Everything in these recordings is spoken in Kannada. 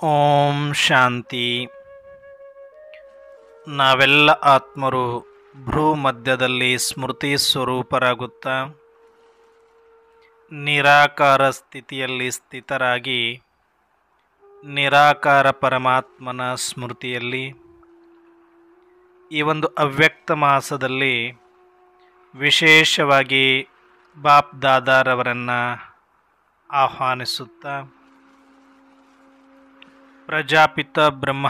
ಓಂ ಶಾಂತಿ. ನಾವೆಲ್ಲ ಆತ್ಮರು ಭ್ರೂ ಮಧ್ಯದಲ್ಲಿ ಸ್ಮೃತಿ ಸ್ವರೂಪರಾಗುತ್ತಾ ನಿರಾಕಾರ ಸ್ಥಿತಿಯಲ್ಲಿ ಸ್ಥಿತರಾಗಿ ನಿರಾಕಾರ ಪರಮಾತ್ಮನ ಸ್ಮೃತಿಯಲ್ಲಿ ಈ ಒಂದು ಅವ್ಯಕ್ತ ಮಾಸದಲ್ಲಿ ವಿಶೇಷವಾಗಿ ಬಾಪ್ ದಾದಾರವರನ್ನು ಆಹ್ವಾನಿಸುತ್ತಾ ಪ್ರಜಾಪಿತ ಬ್ರಹ್ಮ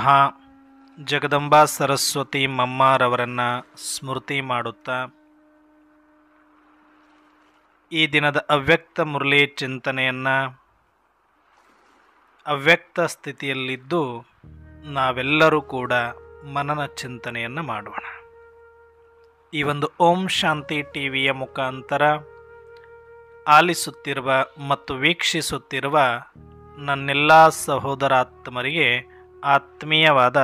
ಜಗದಂಬಾ ಸರಸ್ವತಿ ಮಮ್ಮಾರವರನ್ನು ಸ್ಮೃತಿ ಮಾಡುತ್ತಾ ಈ ದಿನದ ಅವ್ಯಕ್ತ ಮುರಳಿ ಚಿಂತನೆಯನ್ನು ಅವ್ಯಕ್ತ ಸ್ಥಿತಿಯಲ್ಲಿದ್ದು ನಾವೆಲ್ಲರೂ ಕೂಡ ಮನನ ಚಿಂತನೆಯನ್ನು ಮಾಡೋಣ. ಈ ಒಂದು ಓಂ ಶಾಂತಿ ಟಿವಿಯ ಮುಖಾಂತರ ಆಲಿಸುತ್ತಿರುವ ಮತ್ತು ವೀಕ್ಷಿಸುತ್ತಿರುವ ನನ್ನೆಲ್ಲ ಸಹೋದರಾತ್ಮರಿಗೆ ಆತ್ಮೀಯವಾದ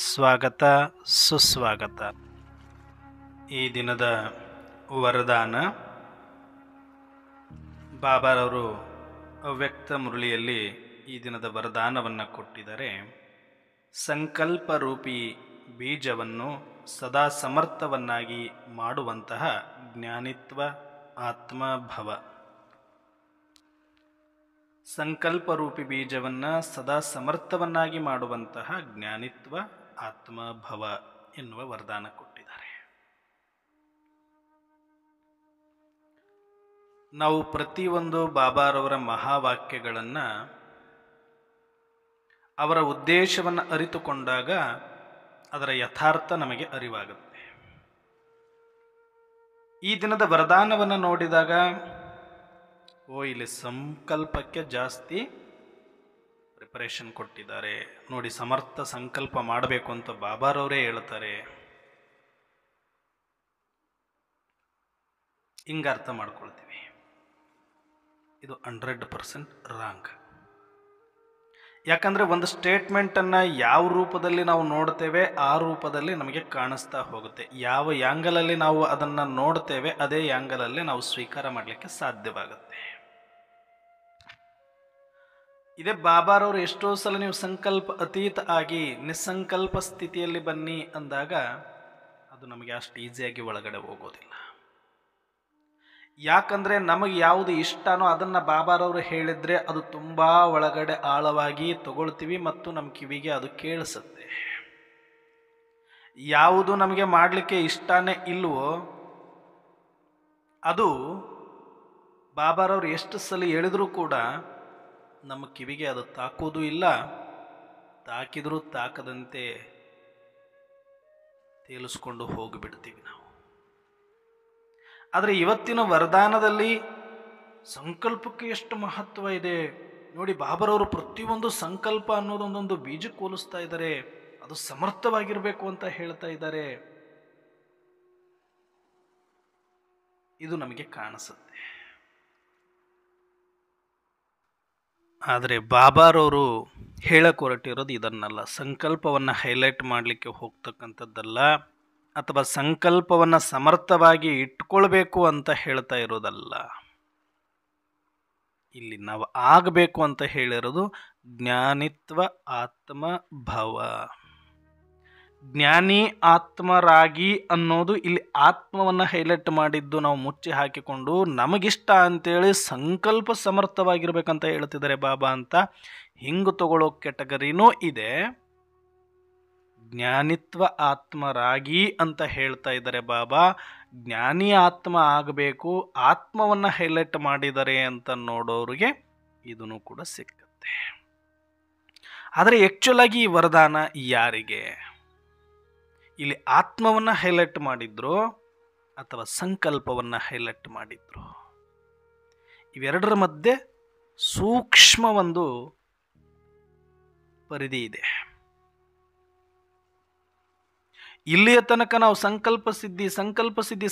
ಸ್ವಾಗತ ಸುಸ್ವಾಗತ. ಈ ದಿನದ ವರದಾನ ಬಾಬಾರವರು ಅವ್ಯಕ್ತ ಮುರಳಿಯಲ್ಲಿ ಈ ದಿನದ ವರದಾನವನ್ನು ಕೊಟ್ಟಿದ್ದಾರೆ. ಸಂಕಲ್ಪ ರೂಪಿ ಬೀಜವನ್ನು ಸದಾ ಸಮರ್ಥವನ್ನಾಗಿ ಮಾಡುವಂತಹ ಜ್ಞಾನಿತ್ವ ಆತ್ಮಭವ. ಸಂಕಲ್ಪರೂಪಿ ಬೀಜವನ್ನು ಸದಾ ಸಮರ್ಥವನ್ನಾಗಿ ಮಾಡುವಂತಹ ಜ್ಞಾನಿತ್ವ ಆತ್ಮಭವ ಎನ್ನುವ ವರದಾನ ಕೊಟ್ಟಿದ್ದಾರೆ. ನಾವು ಪ್ರತಿಯೊಂದು ಬಾಬಾರವರ ಮಹಾವಾಕ್ಯಗಳನ್ನು ಅವರ ಉದ್ದೇಶವನ್ನು ಅರಿತುಕೊಂಡಾಗ ಅದರ ಯಥಾರ್ಥ ನಮಗೆ ಅರಿವಾಗುತ್ತೆ. ಈ ದಿನದ ವರದಾನವನ್ನು ನೋಡಿದಾಗ ಇಲ್ಲಿ ಸಂಕಲ್ಪಕ್ಕೆ ಜಾಸ್ತಿ ಪ್ರಿಪರೇಷನ್ ಕೊಟ್ಟಿದ್ದಾರೆ ನೋಡಿ, ಸಮರ್ಥ ಸಂಕಲ್ಪ ಮಾಡಬೇಕು ಅಂತ ಬಾಬಾರವರೇ ಹೇಳ್ತಾರೆ. ಹಿಂಗೆ ಅರ್ಥ ಮಾಡ್ಕೊಳ್ತೀವಿ. ಇದು 100% ರಾಂಗ್. ಯಾಕಂದರೆ ಒಂದು ಸ್ಟೇಟ್ಮೆಂಟನ್ನು ಯಾವ ರೂಪದಲ್ಲಿ ನಾವು ನೋಡ್ತೇವೆ ಆ ರೂಪದಲ್ಲಿ ನಮಗೆ ಕಾಣಿಸ್ತಾ ಹೋಗುತ್ತೆ. ಯಾವ ಆ್ಯಂಗಲಲ್ಲಿ ನಾವು ಅದನ್ನು ನೋಡ್ತೇವೆ ಅದೇ ಆ್ಯಂಗಲಲ್ಲಿ ನಾವು ಸ್ವೀಕಾರ ಮಾಡಲಿಕ್ಕೆ ಸಾಧ್ಯವಾಗುತ್ತೆ. ಇದೇ ಬಾಬಾರವರು ಎಷ್ಟೋ ಸಲ ನೀವು ಸಂಕಲ್ಪ ಅತೀತ ಆಗಿ ನಿಸ್ಸಂಕಲ್ಪ ಸ್ಥಿತಿಯಲ್ಲಿ ಬನ್ನಿ ಅಂದಾಗ ಅದು ನಮಗೆ ಅಷ್ಟು ಈಸಿಯಾಗಿ ಒಳಗಡೆ ಹೋಗೋದಿಲ್ಲ. ಯಾಕಂದರೆ ನಮಗೆ ಯಾವುದು ಇಷ್ಟನೋ ಅದನ್ನು ಬಾಬಾರವರು ಹೇಳಿದರೆ ಅದು ತುಂಬ ಒಳಗಡೆ ಆಳವಾಗಿ ತಗೊಳ್ತೀವಿ ಮತ್ತು ನಮ್ಮ ಕಿವಿಗೆ ಅದು ಕೇಳಿಸುತ್ತೆ. ಯಾವುದು ನಮಗೆ ಮಾಡಲಿಕ್ಕೆ ಇಷ್ಟನೇ ಇಲ್ವೋ ಅದು ಬಾಬಾರವರು ಎಷ್ಟು ಸಲ ಹೇಳಿದರೂ ಕೂಡ ನಮ್ಮ ಕಿವಿಗೆ ಅದು ತಾಕೋದು ಇಲ್ಲ. ತಾಕಿದರೂ ತಾಕದಂತೆ ತೇಲಿಸ್ಕೊಂಡು ಹೋಗಿಬಿಡ್ತೀವಿ ನಾವು. ಆದರೆ ಇವತ್ತಿನ ವರದಾನದಲ್ಲಿ ಸಂಕಲ್ಪಕ್ಕೆ ಎಷ್ಟು ಮಹತ್ವ ಇದೆ ನೋಡಿ. ಬಾಬಾರವರು ಪ್ರತಿಯೊಂದು ಸಂಕಲ್ಪ ಅನ್ನೋದೊಂದೊಂದು ಬೀಜಕ್ಕೆ ಹೋಲಿಸ್ತಾ ಇದ್ದಾರೆ. ಅದು ಸಮರ್ಥವಾಗಿರಬೇಕು ಅಂತ ಹೇಳ್ತಾ ಇದ್ದಾರೆ. ಇದು ನಮಗೆ ಕಾಣಿಸುತ್ತೆ. ಆದರೆ ಬಾಬಾರವರು ಹೇಳಕ್ಕೆ ಹೊರಟಿರೋದು ಇದನ್ನಲ್ಲ. ಸಂಕಲ್ಪವನ್ನು ಹೈಲೈಟ್ ಮಾಡಲಿಕ್ಕೆ ಹೋಗ್ತಕ್ಕಂಥದ್ದಲ್ಲ, ಅಥವಾ ಸಂಕಲ್ಪವನ್ನು ಸಮರ್ಥವಾಗಿ ಇಟ್ಕೊಳ್ಬೇಕು ಅಂತ ಹೇಳ್ತಾ ಇರೋದಲ್ಲ. ಇಲ್ಲಿ ನಾವು ಆಗಬೇಕು ಅಂತ ಹೇಳಿರೋದು ಜ್ಞಾನಿತ್ವ ಆತ್ಮಭವ. ಜ್ಞಾನಿ ಆತ್ಮರಾಗಿ ಅನ್ನೋದು ಇಲ್ಲಿ ಆತ್ಮವನ್ನು ಹೈಲೈಟ್ ಮಾಡಿದ್ದು ನಾವು ಮುಚ್ಚಿ ಹಾಕಿಕೊಂಡು ನಮಗಿಷ್ಟ ಅಂತೇಳಿ ಸಂಕಲ್ಪ ಸಮರ್ಥವಾಗಿರ್ಬೇಕಂತ ಹೇಳ್ತಿದ್ದಾರೆ ಬಾಬಾ ಅಂತ ಹಿಂಗೆ ತಗೊಳ್ಳೋ ಕೆಟಗರಿನೂ ಇದೆ. ಜ್ಞಾನಿತ್ವ ಆತ್ಮರಾಗಿ ಅಂತ ಹೇಳ್ತಾ ಇದ್ದಾರೆ ಬಾಬಾ. ಜ್ಞಾನಿ ಆತ್ಮ ಆಗಬೇಕು, ಆತ್ಮವನ್ನು ಹೈಲೈಟ್ ಮಾಡಿದ್ದಾರೆ ಅಂತ ನೋಡೋರಿಗೆ ಇದನ್ನು ಕೂಡ ಸಿಕ್ಕತ್ತೆ. ಆದರೆ ಆ್ಯಕ್ಚುಲ್ ಆಗಿ ಈ ವರದಾನ ಯಾರಿಗೆ? ಇಲ್ಲಿ ಆತ್ಮವನ್ನು ಹೈಲೈಟ್ ಮಾಡಿದ್ರು ಅಥವಾ ಸಂಕಲ್ಪವನ್ನು ಹೈಲೈಟ್ ಮಾಡಿದ್ರು? ಇವೆರಡರ ಮಧ್ಯೆ ಸೂಕ್ಷ್ಮ ಒಂದು ಪರಿಧಿ ಇದೆ. ಇಲ್ಲಿಯ ತನಕ ನಾವು ಸಂಕಲ್ಪ ಸಿದ್ಧಿ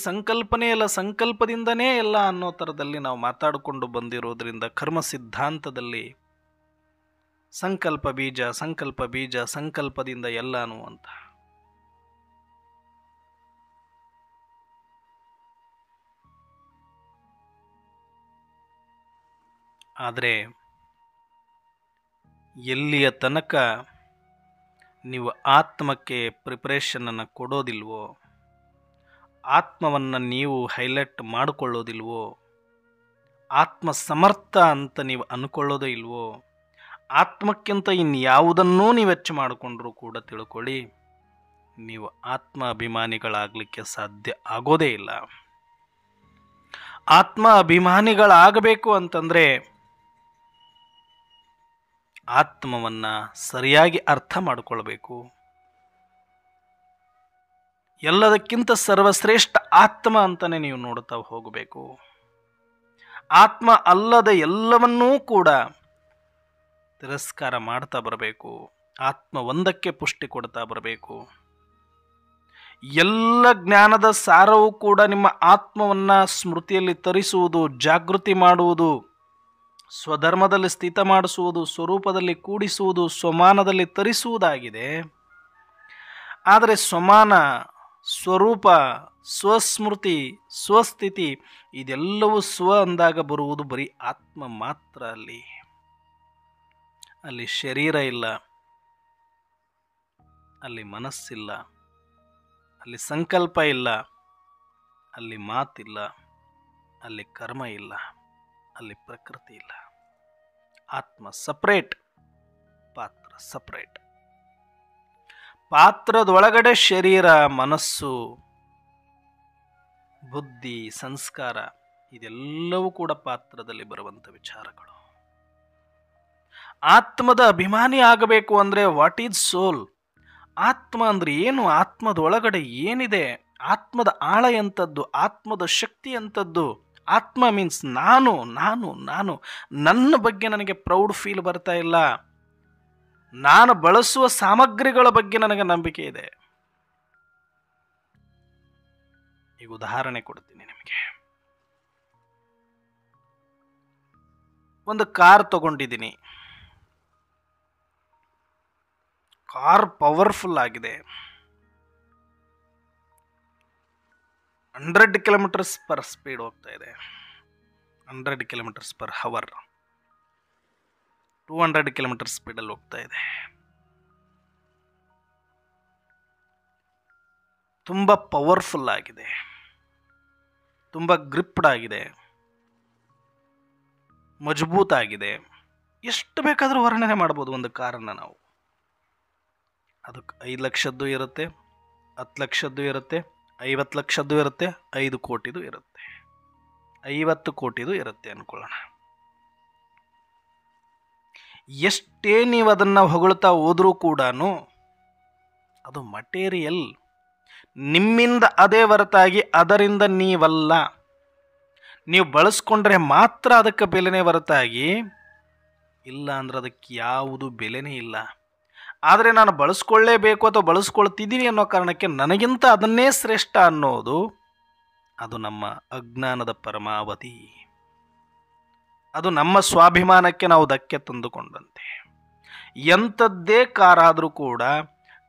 ಸಂಕಲ್ಪನೇ ಎಲ್ಲ, ಸಂಕಲ್ಪದಿಂದನೇ ಎಲ್ಲ ಅನ್ನೋ ಥರದಲ್ಲಿ ನಾವು ಮಾತಾಡಿಕೊಂಡು ಬಂದಿರೋದ್ರಿಂದ ಕರ್ಮ ಸಿದ್ಧಾಂತದಲ್ಲಿ ಸಂಕಲ್ಪ ಬೀಜ ಸಂಕಲ್ಪದಿಂದ ಎಲ್ಲ ಅನ್ನುವಂಥ ಆದರೆ ಎಲ್ಲಿಯ ತನಕ ನೀವು ಆತ್ಮಕ್ಕೆ ಪ್ರಿಪರೇಷನನ್ನು ಕೊಡೋದಿಲ್ವೋ, ಆತ್ಮವನ್ನು ನೀವು ಹೈಲೈಟ್ ಮಾಡಿಕೊಳ್ಳೋದಿಲ್ವೋ, ಆತ್ಮ ಸಮರ್ಥ ಅಂತ ನೀವು ಅಂದ್ಕೊಳ್ಳೋದೇ ಇಲ್ವೋ, ಆತ್ಮಕ್ಕಿಂತ ಇನ್ಯಾವುದನ್ನೂ ನೀವು ಹೆಚ್ಚು ಮಾಡಿಕೊಂಡ್ರೂ ಕೂಡ ತಿಳ್ಕೊಳ್ಳಿ, ನೀವು ಆತ್ಮ ಅಭಿಮಾನಿಗಳಾಗಲಿಕ್ಕೆ ಸಾಧ್ಯ ಆಗೋದೇ ಇಲ್ಲ. ಆತ್ಮ ಅಭಿಮಾನಿಗಳಾಗಬೇಕು ಅಂತಂದರೆ ಆತ್ಮವನ್ನು ಸರಿಯಾಗಿ ಅರ್ಥ ಮಾಡಿಕೊಳ್ಬೇಕು. ಎಲ್ಲದಕ್ಕಿಂತ ಸರ್ವಶ್ರೇಷ್ಠ ಆತ್ಮ ಅಂತಲೇ ನೀವು ನೋಡ್ತಾ ಹೋಗಬೇಕು. ಆತ್ಮ ಅಲ್ಲದ ಎಲ್ಲವನ್ನೂ ಕೂಡ ತಿರಸ್ಕಾರ ಮಾಡ್ತಾ ಬರಬೇಕು. ಆತ್ಮ ಒಂದಕ್ಕೆ ಪುಷ್ಟಿ ಕೊಡ್ತಾ ಬರಬೇಕು. ಎಲ್ಲ ಜ್ಞಾನದ ಸಾರವೂ ಕೂಡ ನಿಮ್ಮ ಆತ್ಮವನ್ನು ಸ್ಮೃತಿಯಲ್ಲಿ ತರಿಸುವುದು, ಜಾಗೃತಿ ಮಾಡುವುದು, ಸ್ವಧರ್ಮದಲ್ಲಿ ಸ್ಥಿತ ಮಾಡಿಸುವುದು, ಸ್ವರೂಪದಲ್ಲಿ ಕೂಡಿಸುವುದು, ಸ್ವಮಾನದಲ್ಲಿ ತರಿಸುವುದಾಗಿದೆ. ಆದರೆ ಸ್ವಮಾನ, ಸ್ವರೂಪ, ಸ್ವಸ್ಮೃತಿ, ಸ್ವಸ್ಥಿತಿ ಇದೆಲ್ಲವೂ ಸ್ವ ಅಂದಾಗ ಬರುವುದು ಬರೀ ಆತ್ಮ ಮಾತ್ರ. ಅಲ್ಲಿ ಶರೀರ ಇಲ್ಲ, ಅಲ್ಲಿ ಮನಸ್ಸಿಲ್ಲ, ಅಲ್ಲಿ ಸಂಕಲ್ಪ ಇಲ್ಲ, ಅಲ್ಲಿ ಮಾತಿಲ್ಲ, ಅಲ್ಲಿ ಕರ್ಮ ಇಲ್ಲ, ಅಲ್ಲಿ ಪ್ರಕೃತಿ ಇಲ್ಲ. ಆತ್ಮ ಸಪ್ರೇಟ್, ಪಾತ್ರ ಸಪ್ರೇಟ್. ಪಾತ್ರದೊಳಗಡೆ ಶರೀರ, ಮನಸ್ಸು, ಬುದ್ಧಿ, ಸಂಸ್ಕಾರ ಇದೆಲ್ಲವೂ ಕೂಡ ಪಾತ್ರದಲ್ಲಿ ಬರುವಂಥ ವಿಚಾರಗಳು. ಆತ್ಮದ ಅಭಿಮಾನಿ ಆಗಬೇಕು ಅಂದರೆ ವಾಟ್ ಈಸ್ ಸೋಲ್? ಆತ್ಮ ಅಂದ್ರೆ ಏನು? ಆತ್ಮದೊಳಗಡೆ ಏನಿದೆ? ಆತ್ಮದ ಆಳ ಎಂಥದ್ದು? ಆತ್ಮದ ಶಕ್ತಿ ಎಂಥದ್ದು? ಆತ್ಮ ಮೀನ್ಸ್ ನಾನು ನಾನು ನಾನು ನನ್ನ ಬಗ್ಗೆ ನನಗೆ ಪ್ರೌಡ್ ಫೀಲ್ ಬರ್ತಾ ಇಲ್ಲ. ನಾನು ಬಳಸುವ ಸಾಮಗ್ರಿಗಳ ಬಗ್ಗೆ ನನಗೆ ನಂಬಿಕೆ ಇದೆ. ಈಗ ಉದಾಹರಣೆ ಕೊಡ್ತೀನಿ ನಿಮಗೆ. ಒಂದು ಕಾರ್ ತಗೊಂಡಿದ್ದೀನಿ. ಕಾರ್ ಪವರ್ಫುಲ್ ಆಗಿದೆ. 100 ಕಿಲೋಮೀಟರ್ಸ್ ಪರ್ ಸ್ಪೀಡ್ ಹೋಗ್ತಾ ಇದೆ. 100 ಕಿಲೋಮೀಟರ್ಸ್ ಪರ್ ಹವರ್, 200 ಕಿಲೋಮೀಟರ್ ಸ್ಪೀಡಲ್ಲಿ ಹೋಗ್ತಾ ಇದೆ. ತುಂಬ ಪವರ್ಫುಲ್ ಆಗಿದೆ, ತುಂಬ ಗ್ರಿಪ್ಡ್ ಆಗಿದೆ, ಮಜಬೂತ್ ಆಗಿದೆ. ಎಷ್ಟು ಬೇಕಾದರೂ ವರ್ಣನೆ ಮಾಡ್ಬೋದು ಒಂದು ಕಾರನ್ನು ನಾವು. ಅದಕ್ಕೆ 5 ಲಕ್ಷದ್ದು ಇರುತ್ತೆ, 10 ಲಕ್ಷದ್ದು ಇರುತ್ತೆ, 50 ಲಕ್ಷದ್ದು ಇರುತ್ತೆ, 5 ಕೋಟಿದು ಇರುತ್ತೆ, 50 ಕೋಟಿದು ಇರುತ್ತೆ ಅನ್ಕೊಳ್ಳೋಣ. ಎಷ್ಟೇ ನೀವು ಅದನ್ನು ಹೊಗಳ್ತಾ ಹೋದ್ರೂ ಕೂಡ ಅದು ಮಟೀರಿಯಲ್. ನಿಮ್ಮಿಂದ ಅದೇ ಹೊರತಾಗಿ ಅದರಿಂದ ನೀವಲ್ಲ. ನೀವು ಬಳಸ್ಕೊಂಡ್ರೆ ಮಾತ್ರ ಅದಕ್ಕೆ ಬೆಲೆನೇ ಹೊರತಾಗಿ ಇಲ್ಲ ಅಂದ್ರೆ ಅದಕ್ಕೆ ಯಾವುದು ಬೆಲೆನೇ ಇಲ್ಲ. ಆದರೆ ನಾನು ಬಳಸ್ಕೊಳ್ಳೇಬೇಕು ಅಥವಾ ಬಳಸ್ಕೊಳ್ತಿದ್ದೀನಿ ಅನ್ನೋ ಕಾರಣಕ್ಕೆ ನನಗಿಂತ ಅದನ್ನೇ ಶ್ರೇಷ್ಠ ಅನ್ನೋದು ಅದು ನಮ್ಮ ಅಜ್ಞಾನದ ಪರಮಾವಧಿ. ಅದು ನಮ್ಮ ಸ್ವಾಭಿಮಾನಕ್ಕೆ ನಾವು ಧಕ್ಕೆ ತಂದುಕೊಂಡಂತೆ. ಎಂಥದ್ದೇ ಕಾರಾದರೂ ಕೂಡ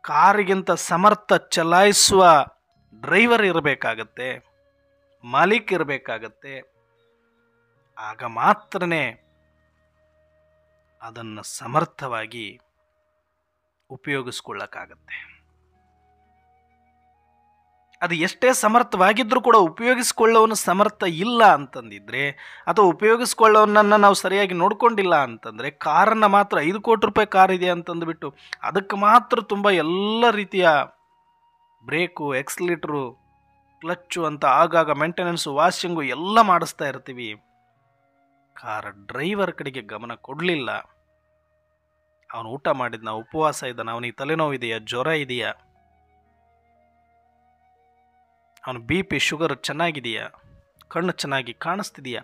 ಕಾರಿಗಿಂತ ಸಮರ್ಥ ಚಲಾಯಿಸುವ ಡ್ರೈವರ್ ಇರಬೇಕಾಗತ್ತೆ, ಮಾಲೀಕ ಇರಬೇಕಾಗತ್ತೆ. ಆಗ ಮಾತ್ರನೇ ಅದನ್ನು ಸಮರ್ಥವಾಗಿ ಉಪಯೋಗಿಸ್ಕೊಳ್ಳಕ್ಕಾಗತ್ತೆ. ಅದು ಎಷ್ಟೇ ಸಮರ್ಥವಾಗಿದ್ರೂ ಕೂಡ ಉಪಯೋಗಿಸ್ಕೊಳ್ಳೋನು ಸಮರ್ಥ ಇಲ್ಲ ಅಂತಂದಿದ್ರೆ, ಅಥವಾ ಉಪಯೋಗಿಸ್ಕೊಳ್ಳೋನನ್ನು ನಾವು ಸರಿಯಾಗಿ ನೋಡ್ಕೊಂಡಿಲ್ಲ ಅಂತಂದರೆ, ಕಾರನ್ನು ಮಾತ್ರ 5 ಕೋಟಿ ರೂಪಾಯಿ ಕಾರ್ ಇದೆ ಅಂತಂದುಬಿಟ್ಟು ಅದಕ್ಕೆ ಮಾತ್ರ ತುಂಬ ಎಲ್ಲ ರೀತಿಯ ಬ್ರೇಕು, ಎಕ್ಸ್ಲೀಟ್ರು, ಕ್ಲಚ್ಚು ಅಂತ ಆಗಾಗ ಮೇಂಟೆನೆನ್ಸು, ವಾಷಿಂಗು ಎಲ್ಲ ಮಾಡಿಸ್ತಾ ಇರ್ತೀವಿ. ಕಾರ್ ಡ್ರೈವರ್ ಕಡೆಗೆ ಗಮನ ಕೊಡಲಿಲ್ಲ. ಅವನು ಊಟ ಮಾಡಿದ್ನ, ಉಪವಾಸ ಇದ್ದಾನೆ, ಅವನಿಗೆ ತಲೆನೋವು ಇದೆಯಾ, ಜ್ವರ ಇದೆಯಾ, ಅವನು BP ಶುಗರ್ ಚೆನ್ನಾಗಿದೆಯಾ, ಕಣ್ಣು ಚೆನ್ನಾಗಿ ಕಾಣಿಸ್ತಿದೆಯಾ,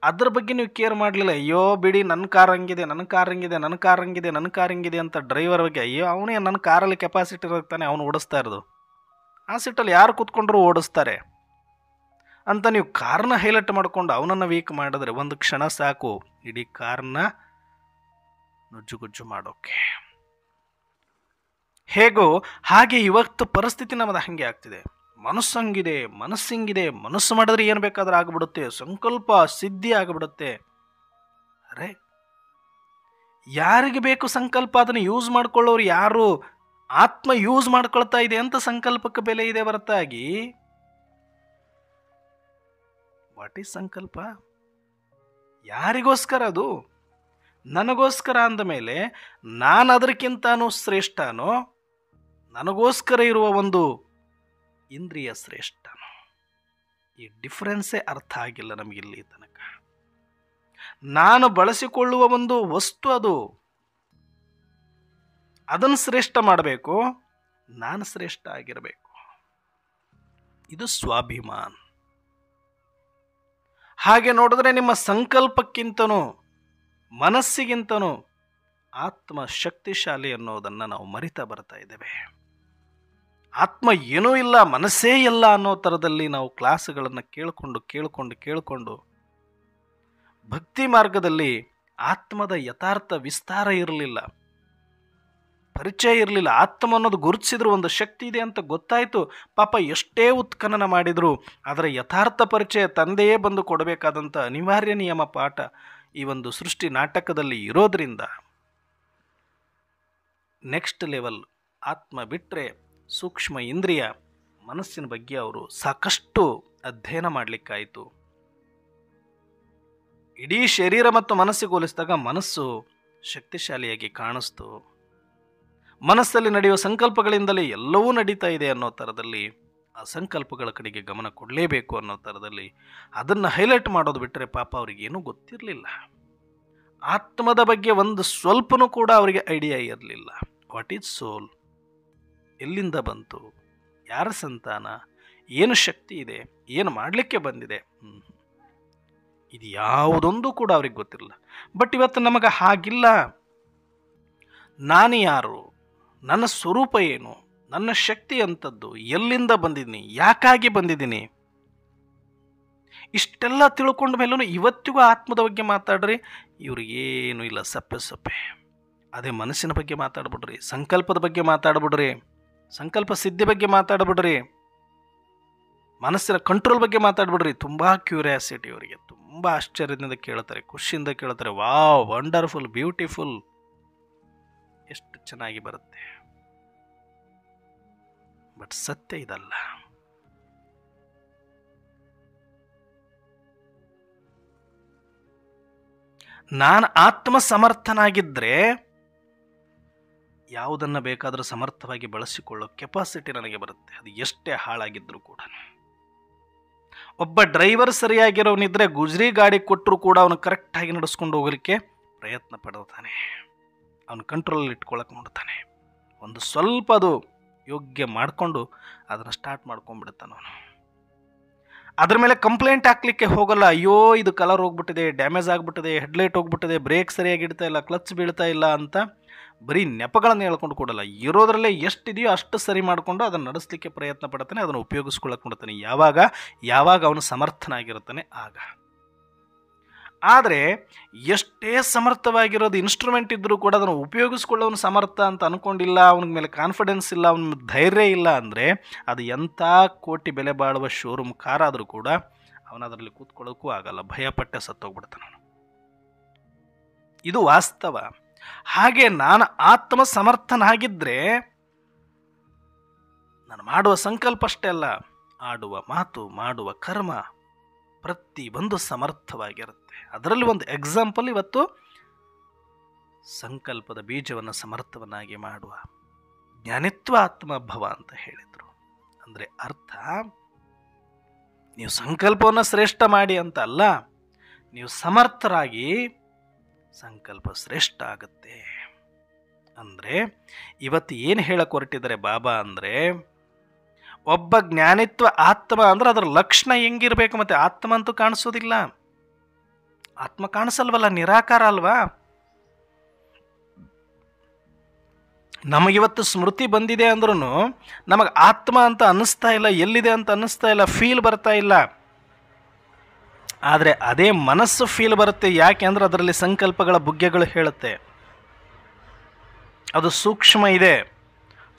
ಅದ್ರ ಬಗ್ಗೆ ನೀವು ಕೇರ್ ಮಾಡಲಿಲ್ಲ. ಅಯ್ಯೋ ಬಿಡಿ, ನನ್ನ ಕಾರ್ ಹಂಗಿದೆ, ನನ್ನ ಕಾರ್ ಹಂಗಿದೆ, ನನ್ನ ಕಾರ್ ಹಂಗಿದೆ, ನನ್ನ ಕಾರ್ ಹಂಗಿದೆ ಅಂತ ಡ್ರೈವರ್ ಬಗ್ಗೆ, ಅಯ್ಯೋ ಅವನೇ ನನ್ನ ಕಾರಲ್ಲಿ ಕೆಪಾಸಿಟಿ ಇರ್ತಾನೆ, ಅವನು ಓಡಿಸ್ತಾ ಇರೋದು, ಆ ಸೀಟಲ್ಲಿ ಯಾರು ಕೂತ್ಕೊಂಡ್ರು ಓಡಿಸ್ತಾರೆ ಅಂತ ನೀವು ಕಾರ್ನ ಹೈಲೈಟ್ ಮಾಡಿಕೊಂಡು ಅವನನ್ನು ವೀಕ್ ಮಾಡಿದ್ರೆ ಒಂದು ಕ್ಷಣ ಸಾಕು ಇಡೀ ಕಾರ್ನ ನುಜ್ಜುಗುಜ್ಜು ಮಾಡೋಕೆ. ಹೇಗೋ ಹಾಗೆ ಇವತ್ತು ಪರಿಸ್ಥಿತಿ ನಮ್ಮದು ಹಾಗೆ ಆಗ್ತಿದೆ. ಮನಸ್ಸಂಗಿದೆ, ಮನಸ್ಸಿಂಗಿದೆ, ಮನಸ್ಸು ಮಾಡಿದ್ರೆ ಏನು ಬೇಕಾದ್ರೆ ಆಗಿಬಿಡುತ್ತೆ, ಸಂಕಲ್ಪ ಸಿದ್ಧಿ ಆಗಿಬಿಡುತ್ತೆ. ಅರೆ ಯಾರಿಗೆ ಬೇಕು ಸಂಕಲ್ಪ, ಅದನ್ನು ಯೂಸ್ ಮಾಡ್ಕೊಳ್ಳೋರು ಯಾರು? ಆತ್ಮ ಯೂಸ್ ಮಾಡ್ಕೊಳ್ತಾ ಇದೆ ಅಂತ ಸಂಕಲ್ಪಕ್ಕೆ ಬೆಲೆ ಇದೆ ಹೊರತಾಗಿ ವಾಟ್ ಈಸ್ ಸಂಕಲ್ಪ? ಯಾರಿಗೋಸ್ಕರ ಅದು? ನನಗೋಸ್ಕರ ಅಂದ ಮೇಲೆ ನಾನು ಅದಕ್ಕಿಂತನೂ ಶ್ರೇಷ್ಠನೋ, ನನಗೋಸ್ಕರ ಇರುವ ಒಂದು ಇಂದ್ರಿಯ ಶ್ರೇಷ್ಠನೋ? ಈ ಡಿಫರೆನ್ಸೇ ಅರ್ಥ ಆಗಿಲ್ಲ ನಮಗಿಲ್ಲಿ ತನಕ. ನಾನು ಬಳಸಿಕೊಳ್ಳುವ ಒಂದು ವಸ್ತು ಅದು, ಅದನ್ನು ಶ್ರೇಷ್ಠ ಮಾಡಬೇಕು, ನಾನು ಶ್ರೇಷ್ಠ ಆಗಿರಬೇಕು. ಇದು ಸ್ವಾಭಿಮಾನ. ಹಾಗೆ ನೋಡಿದ್ರೆ ನಿಮ್ಮ ಸಂಕಲ್ಪಕ್ಕಿಂತನೂ ಮನಸ್ಸಿಗಿಂತನೂ ಆತ್ಮ ಶಕ್ತಿಶಾಲಿ ಅನ್ನೋದನ್ನು ನಾವು ಮರಿತಾ ಬರ್ತಾ ಇದ್ದೇವೆ. ಆತ್ಮ ಏನೂ ಇಲ್ಲ, ಮನಸ್ಸೇ ಇಲ್ಲ ಅನ್ನೋ ಥರದಲ್ಲಿ ನಾವು ಕ್ಲಾಸ್ಗಳನ್ನು ಕೇಳಿಕೊಂಡು ಭಕ್ತಿ ಮಾರ್ಗದಲ್ಲಿ ಆತ್ಮದ ಯಥಾರ್ಥ ವಿಸ್ತಾರ ಇರಲಿಲ್ಲ, ಪರಿಚಯ ಇರಲಿಲ್ಲ. ಆತ್ಮ ಅನ್ನೋದು ಗುರುತಿಸಿದ್ರು ಒಂದು ಶಕ್ತಿ ಇದೆ ಅಂತ ಗೊತ್ತಾಯಿತು. ಪಾಪ ಎಷ್ಟೇ ಉತ್ಖನನ ಮಾಡಿದ್ರು ಅದರ ಯಥಾರ್ಥ ಪರಿಚಯ ತಂದೆಯೇ ಬಂದು ಕೊಡಬೇಕಾದಂಥ ಅನಿವಾರ್ಯ ನಿಯಮ ಪಾಠ ಈ ಒಂದು ಸೃಷ್ಟಿ ನಾಟಕದಲ್ಲಿ ಇರೋದ್ರಿಂದ ನೆಕ್ಸ್ಟ್ ಲೆವೆಲ್ ಆತ್ಮ ಬಿಟ್ಟರೆ ಸೂಕ್ಷ್ಮ ಇಂದ್ರಿಯ ಮನಸ್ಸಿನ ಬಗ್ಗೆ ಅವರು ಸಾಕಷ್ಟು ಅಧ್ಯಯನ ಮಾಡಲಿಕ್ಕಾಯಿತು. ಇಡೀ ಶರೀರ ಮತ್ತು ಮನಸ್ಸಿಗೆ ಹೋಲಿಸಿದಾಗ ಮನಸ್ಸು ಶಕ್ತಿಶಾಲಿಯಾಗಿ ಕಾಣಿಸ್ತು. ಮನಸ್ಸಲ್ಲಿ ನಡೆಯುವ ಸಂಕಲ್ಪಗಳಿಂದಲೇ ಎಲ್ಲವೂ ನಡೀತಾ ಇದೆ ಅನ್ನೋ ಥರದಲ್ಲಿ ಆ ಸಂಕಲ್ಪಗಳ ಕಡೆಗೆ ಗಮನ ಕೊಡಲೇಬೇಕು ಅನ್ನೋ ಥರದಲ್ಲಿ ಅದನ್ನು ಹೈಲೈಟ್ ಮಾಡೋದು ಬಿಟ್ಟರೆ ಪಾಪ ಅವರಿಗೇನೂ ಗೊತ್ತಿರಲಿಲ್ಲ. ಆತ್ಮದ ಬಗ್ಗೆ ಒಂದು ಸ್ವಲ್ಪನೂ ಕೂಡ ಅವರಿಗೆ ಐಡಿಯಾ ಇರಲಿಲ್ಲ. ವಾಟ್ ಈಸ್ ಸೋಲ್, ಎಲ್ಲಿಂದ ಬಂತು, ಯಾರ ಸಂತಾನ, ಏನು ಶಕ್ತಿ ಇದೆ, ಏನು ಮಾಡಲಿಕ್ಕೆ ಬಂದಿದೆ, ಇದು ಯಾವುದೊಂದು ಕೂಡ ಅವ್ರಿಗೆ ಗೊತ್ತಿರಲಿಲ್ಲ. ಬಟ್ ಇವತ್ತು ನಮಗೆ ಹಾಗಿಲ್ಲ. ನಾನು ಯಾರು, ನನ್ನ ಸ್ವರೂಪ ಏನು, ನನ್ನ ಶಕ್ತಿ ಅಂಥದ್ದು, ಎಲ್ಲಿಂದ ಬಂದಿದ್ದೀನಿ, ಯಾಕಾಗಿ ಬಂದಿದ್ದೀನಿ, ಇಷ್ಟೆಲ್ಲ ತಿಳ್ಕೊಂಡ ಮೇಲೂ ಇವತ್ತಿಗೂ ಆತ್ಮದ ಬಗ್ಗೆ ಮಾತಾಡ್ರಿ, ಇವ್ರಿಗೇನು ಇಲ್ಲ, ಸಪ್ಪೆ. ಅದೇ ಮನಸ್ಸಿನ ಬಗ್ಗೆ ಮಾತಾಡ್ಬಿಡ್ರಿ, ಸಂಕಲ್ಪದ ಬಗ್ಗೆ ಮಾತಾಡ್ಬಿಡ್ರಿ, ಸಂಕಲ್ಪ ಸಿದ್ಧಿ ಬಗ್ಗೆ ಮಾತಾಡ್ಬಿಡ್ರಿ, ಮನಸ್ಸಿನ ಕಂಟ್ರೋಲ್ ಬಗ್ಗೆ ಮಾತಾಡ್ಬಿಡ್ರಿ. ತುಂಬ ಕ್ಯೂರಿಯಾಸಿಟಿ ಅವರಿಗೆ, ತುಂಬ ಆಶ್ಚರ್ಯದಿಂದ ಕೇಳ್ತಾರೆ, ಖುಷಿಯಿಂದ ಕೇಳ್ತಾರೆ. ವಾವ್, ವಂಡರ್ಫುಲ್, ಬ್ಯೂಟಿಫುಲ್, ಎಷ್ಟು ಚೆನ್ನಾಗಿ ಬರುತ್ತೆ. ಬಟ್ ಸತ್ಯ ಇದಲ್ಲ. ನಾನು ಆತ್ಮ ಸಮರ್ಥನಾಗಿದ್ದರೆ ಯಾವುದನ್ನು ಬೇಕಾದರೂ ಸಮರ್ಥವಾಗಿ ಬಳಸಿಕೊಳ್ಳೋ ಕೆಪಾಸಿಟಿ ನನಗೆ ಬರುತ್ತೆ, ಅದು ಎಷ್ಟೇ ಹಾಳಾಗಿದ್ದರೂ ಕೂಡ. ಒಬ್ಬ ಡ್ರೈವರ್ ಸರಿಯಾಗಿರೋನಿದ್ರೆ ಗುಜ್ರಿ ಗಾಡಿ ಕೊಟ್ಟರು ಕೂಡ ಅವನು ಕರೆಕ್ಟಾಗಿ ನಡೆಸ್ಕೊಂಡು ಹೋಗಲಿಕ್ಕೆ ಪ್ರಯತ್ನ ಪಡ್ತಾನೆ, ಅವನು ಕಂಟ್ರೋಲಲ್ಲಿ ಇಟ್ಕೊಳ್ಳೋಕೆ ನೋಡ್ತಾನೆ. ಒಂದು ಸ್ವಲ್ಪ ಅದು ಯೋಗ್ಯ ಮಾಡಿಕೊಂಡು ಅದನ್ನು ಸ್ಟಾರ್ಟ್ ಮಾಡ್ಕೊಂಡ್ಬಿಡ್ತಾನೆ ಅವನು. ಅದ್ರ ಮೇಲೆ ಕಂಪ್ಲೇಂಟ್ ಹಾಕ್ಲಿಕ್ಕೆ ಹೋಗಲ್ಲ. ಅಯ್ಯೋ ಇದು ಕಲರ್ ಹೋಗ್ಬಿಟ್ಟಿದೆ, ಡ್ಯಾಮೇಜ್ ಆಗಿಬಿಟ್ಟಿದೆ, ಹೆಡ್ಲೈಟ್ ಹೋಗ್ಬಿಟ್ಟಿದೆ, ಬ್ರೇಕ್ ಸರಿಯಾಗಿ ಇಡ್ತಾ ಇಲ್ಲ, ಕ್ಲಚ್ ಬೀಳ್ತಾ ಇಲ್ಲ ಅಂತ ಬರೀ ನೆಪಗಳನ್ನು ಹೇಳ್ಕೊಂಡು ಕೊಡಲ್ಲ. ಇರೋದ್ರಲ್ಲೇ ಎಷ್ಟಿದೆಯೋ ಅಷ್ಟು ಸರಿ ಮಾಡಿಕೊಂಡು ಅದನ್ನು ನಡೆಸಲಿಕ್ಕೆ ಪ್ರಯತ್ನ ಪಡ್ತಾನೆ, ಅದನ್ನು ಉಪಯೋಗಿಸ್ಕೊಳ್ಳೋಕೆ ನೋಡ್ತಾನೆ. ಯಾವಾಗ ಅವನು ಸಮರ್ಥನಾಗಿರ್ತಾನೆ ಆಗ. ಆದರೆ ಎಷ್ಟೇ ಸಮರ್ಥವಾಗಿರೋದು ಇನ್ಸ್ಟ್ರೂಮೆಂಟ್ ಇದ್ದರೂ ಕೂಡ ಅದನ್ನು ಉಪಯೋಗಿಸ್ಕೊಳ್ಳೋನು ಸಮರ್ಥ ಅಂತ ಅಂದ್ಕೊಂಡಿಲ್ಲ, ಅವನ ಮೇಲೆ ಕಾನ್ಫಿಡೆನ್ಸ್ ಇಲ್ಲ, ಅವನ ಧೈರ್ಯ ಇಲ್ಲ ಅಂದರೆ ಅದು ಎಂಥ ಕೋಟಿ ಬೆಲೆ ಬಾಳುವ ಶೋರೂಮ್ ಕಾರ್ ಆದರೂ ಕೂಡ ಅವನು ಅದರಲ್ಲಿ ಕೂತ್ಕೊಳ್ಳೋಕ್ಕೂ ಆಗಲ್ಲ, ಭಯಪಟ್ಟೆ ಸತ್ತೋಗ್ಬಿಡ್ತಾನೆ ಅವನು. ಇದು ವಾಸ್ತವ. ಹಾಗೆ ನಾನು ಆತ್ಮ ಸಮರ್ಥನಾಗಿದ್ದರೆ ನಾನು ಮಾಡುವ ಸಂಕಲ್ಪ ಅಷ್ಟೇ ಅಲ್ಲ, ಆಡುವ ಮಾತು, ಮಾಡುವ ಕರ್ಮ ಪ್ರತಿಯೊಂದು ಸಮರ್ಥವಾಗಿರುತ್ತೆ. ಅದರಲ್ಲಿ ಒಂದು ಎಕ್ಸಾಂಪಲ್ ಇವತ್ತು ಸಂಕಲ್ಪದ ಬೀಜವನ್ನು ಸಮರ್ಥವನ್ನಾಗಿ ಮಾಡುವ ಜ್ಞಾನಿತ್ವ ಆತ್ಮಭವ ಅಂತ ಹೇಳಿದರು. ಅಂದರೆ ಅರ್ಥ ನೀವು ಸಂಕಲ್ಪವನ್ನು ಶ್ರೇಷ್ಠ ಮಾಡಿ ಅಂತ ಅಲ್ಲ, ನೀವು ಸಮರ್ಥರಾಗಿ ಸಂಕಲ್ಪ ಶ್ರೇಷ್ಠ ಆಗುತ್ತೆ. ಅಂದರೆ ಇವತ್ತು ಏನು ಹೇಳಕ್ಕೆ ಹೊರಟಿದ್ದಾರೆ ಬಾಬಾ ಅಂದರೆ, ಒಬ್ಬ ಜ್ಞಾನಿತ್ವ ಆತ್ಮ ಅಂದ್ರೆ ಅದರ ಲಕ್ಷಣ ಹೆಂಗಿರ್ಬೇಕು. ಮತ್ತೆ ಆತ್ಮ ಅಂತೂ ಕಾಣಿಸೋದಿಲ್ಲ, ಆತ್ಮ ಕಾಣಿಸಲ್ವಲ್ಲ, ನಿರಾಕಾರ ಅಲ್ವಾ. ನಮಗಿವತ್ತು ಸ್ಮೃತಿ ಬಂದಿದೆ ಅಂದ್ರೂ ನಮಗೆ ಆತ್ಮ ಅಂತ ಅನ್ನಿಸ್ತಾ ಇಲ್ಲ, ಎಲ್ಲಿದೆ ಅಂತ ಅನ್ನಿಸ್ತಾ ಇಲ್ಲ, ಫೀಲ್ ಬರ್ತಾ ಇಲ್ಲ. ಆದರೆ ಅದೇ ಮನಸ್ಸು ಫೀಲ್ ಬರುತ್ತೆ. ಯಾಕೆ ಅಂದರೆ ಅದರಲ್ಲಿ ಸಂಕಲ್ಪಗಳ ಬುಗ್ಗೆಗಳು ಹೇಳುತ್ತೆ. ಅದು ಸೂಕ್ಷ್ಮ ಇದೆ,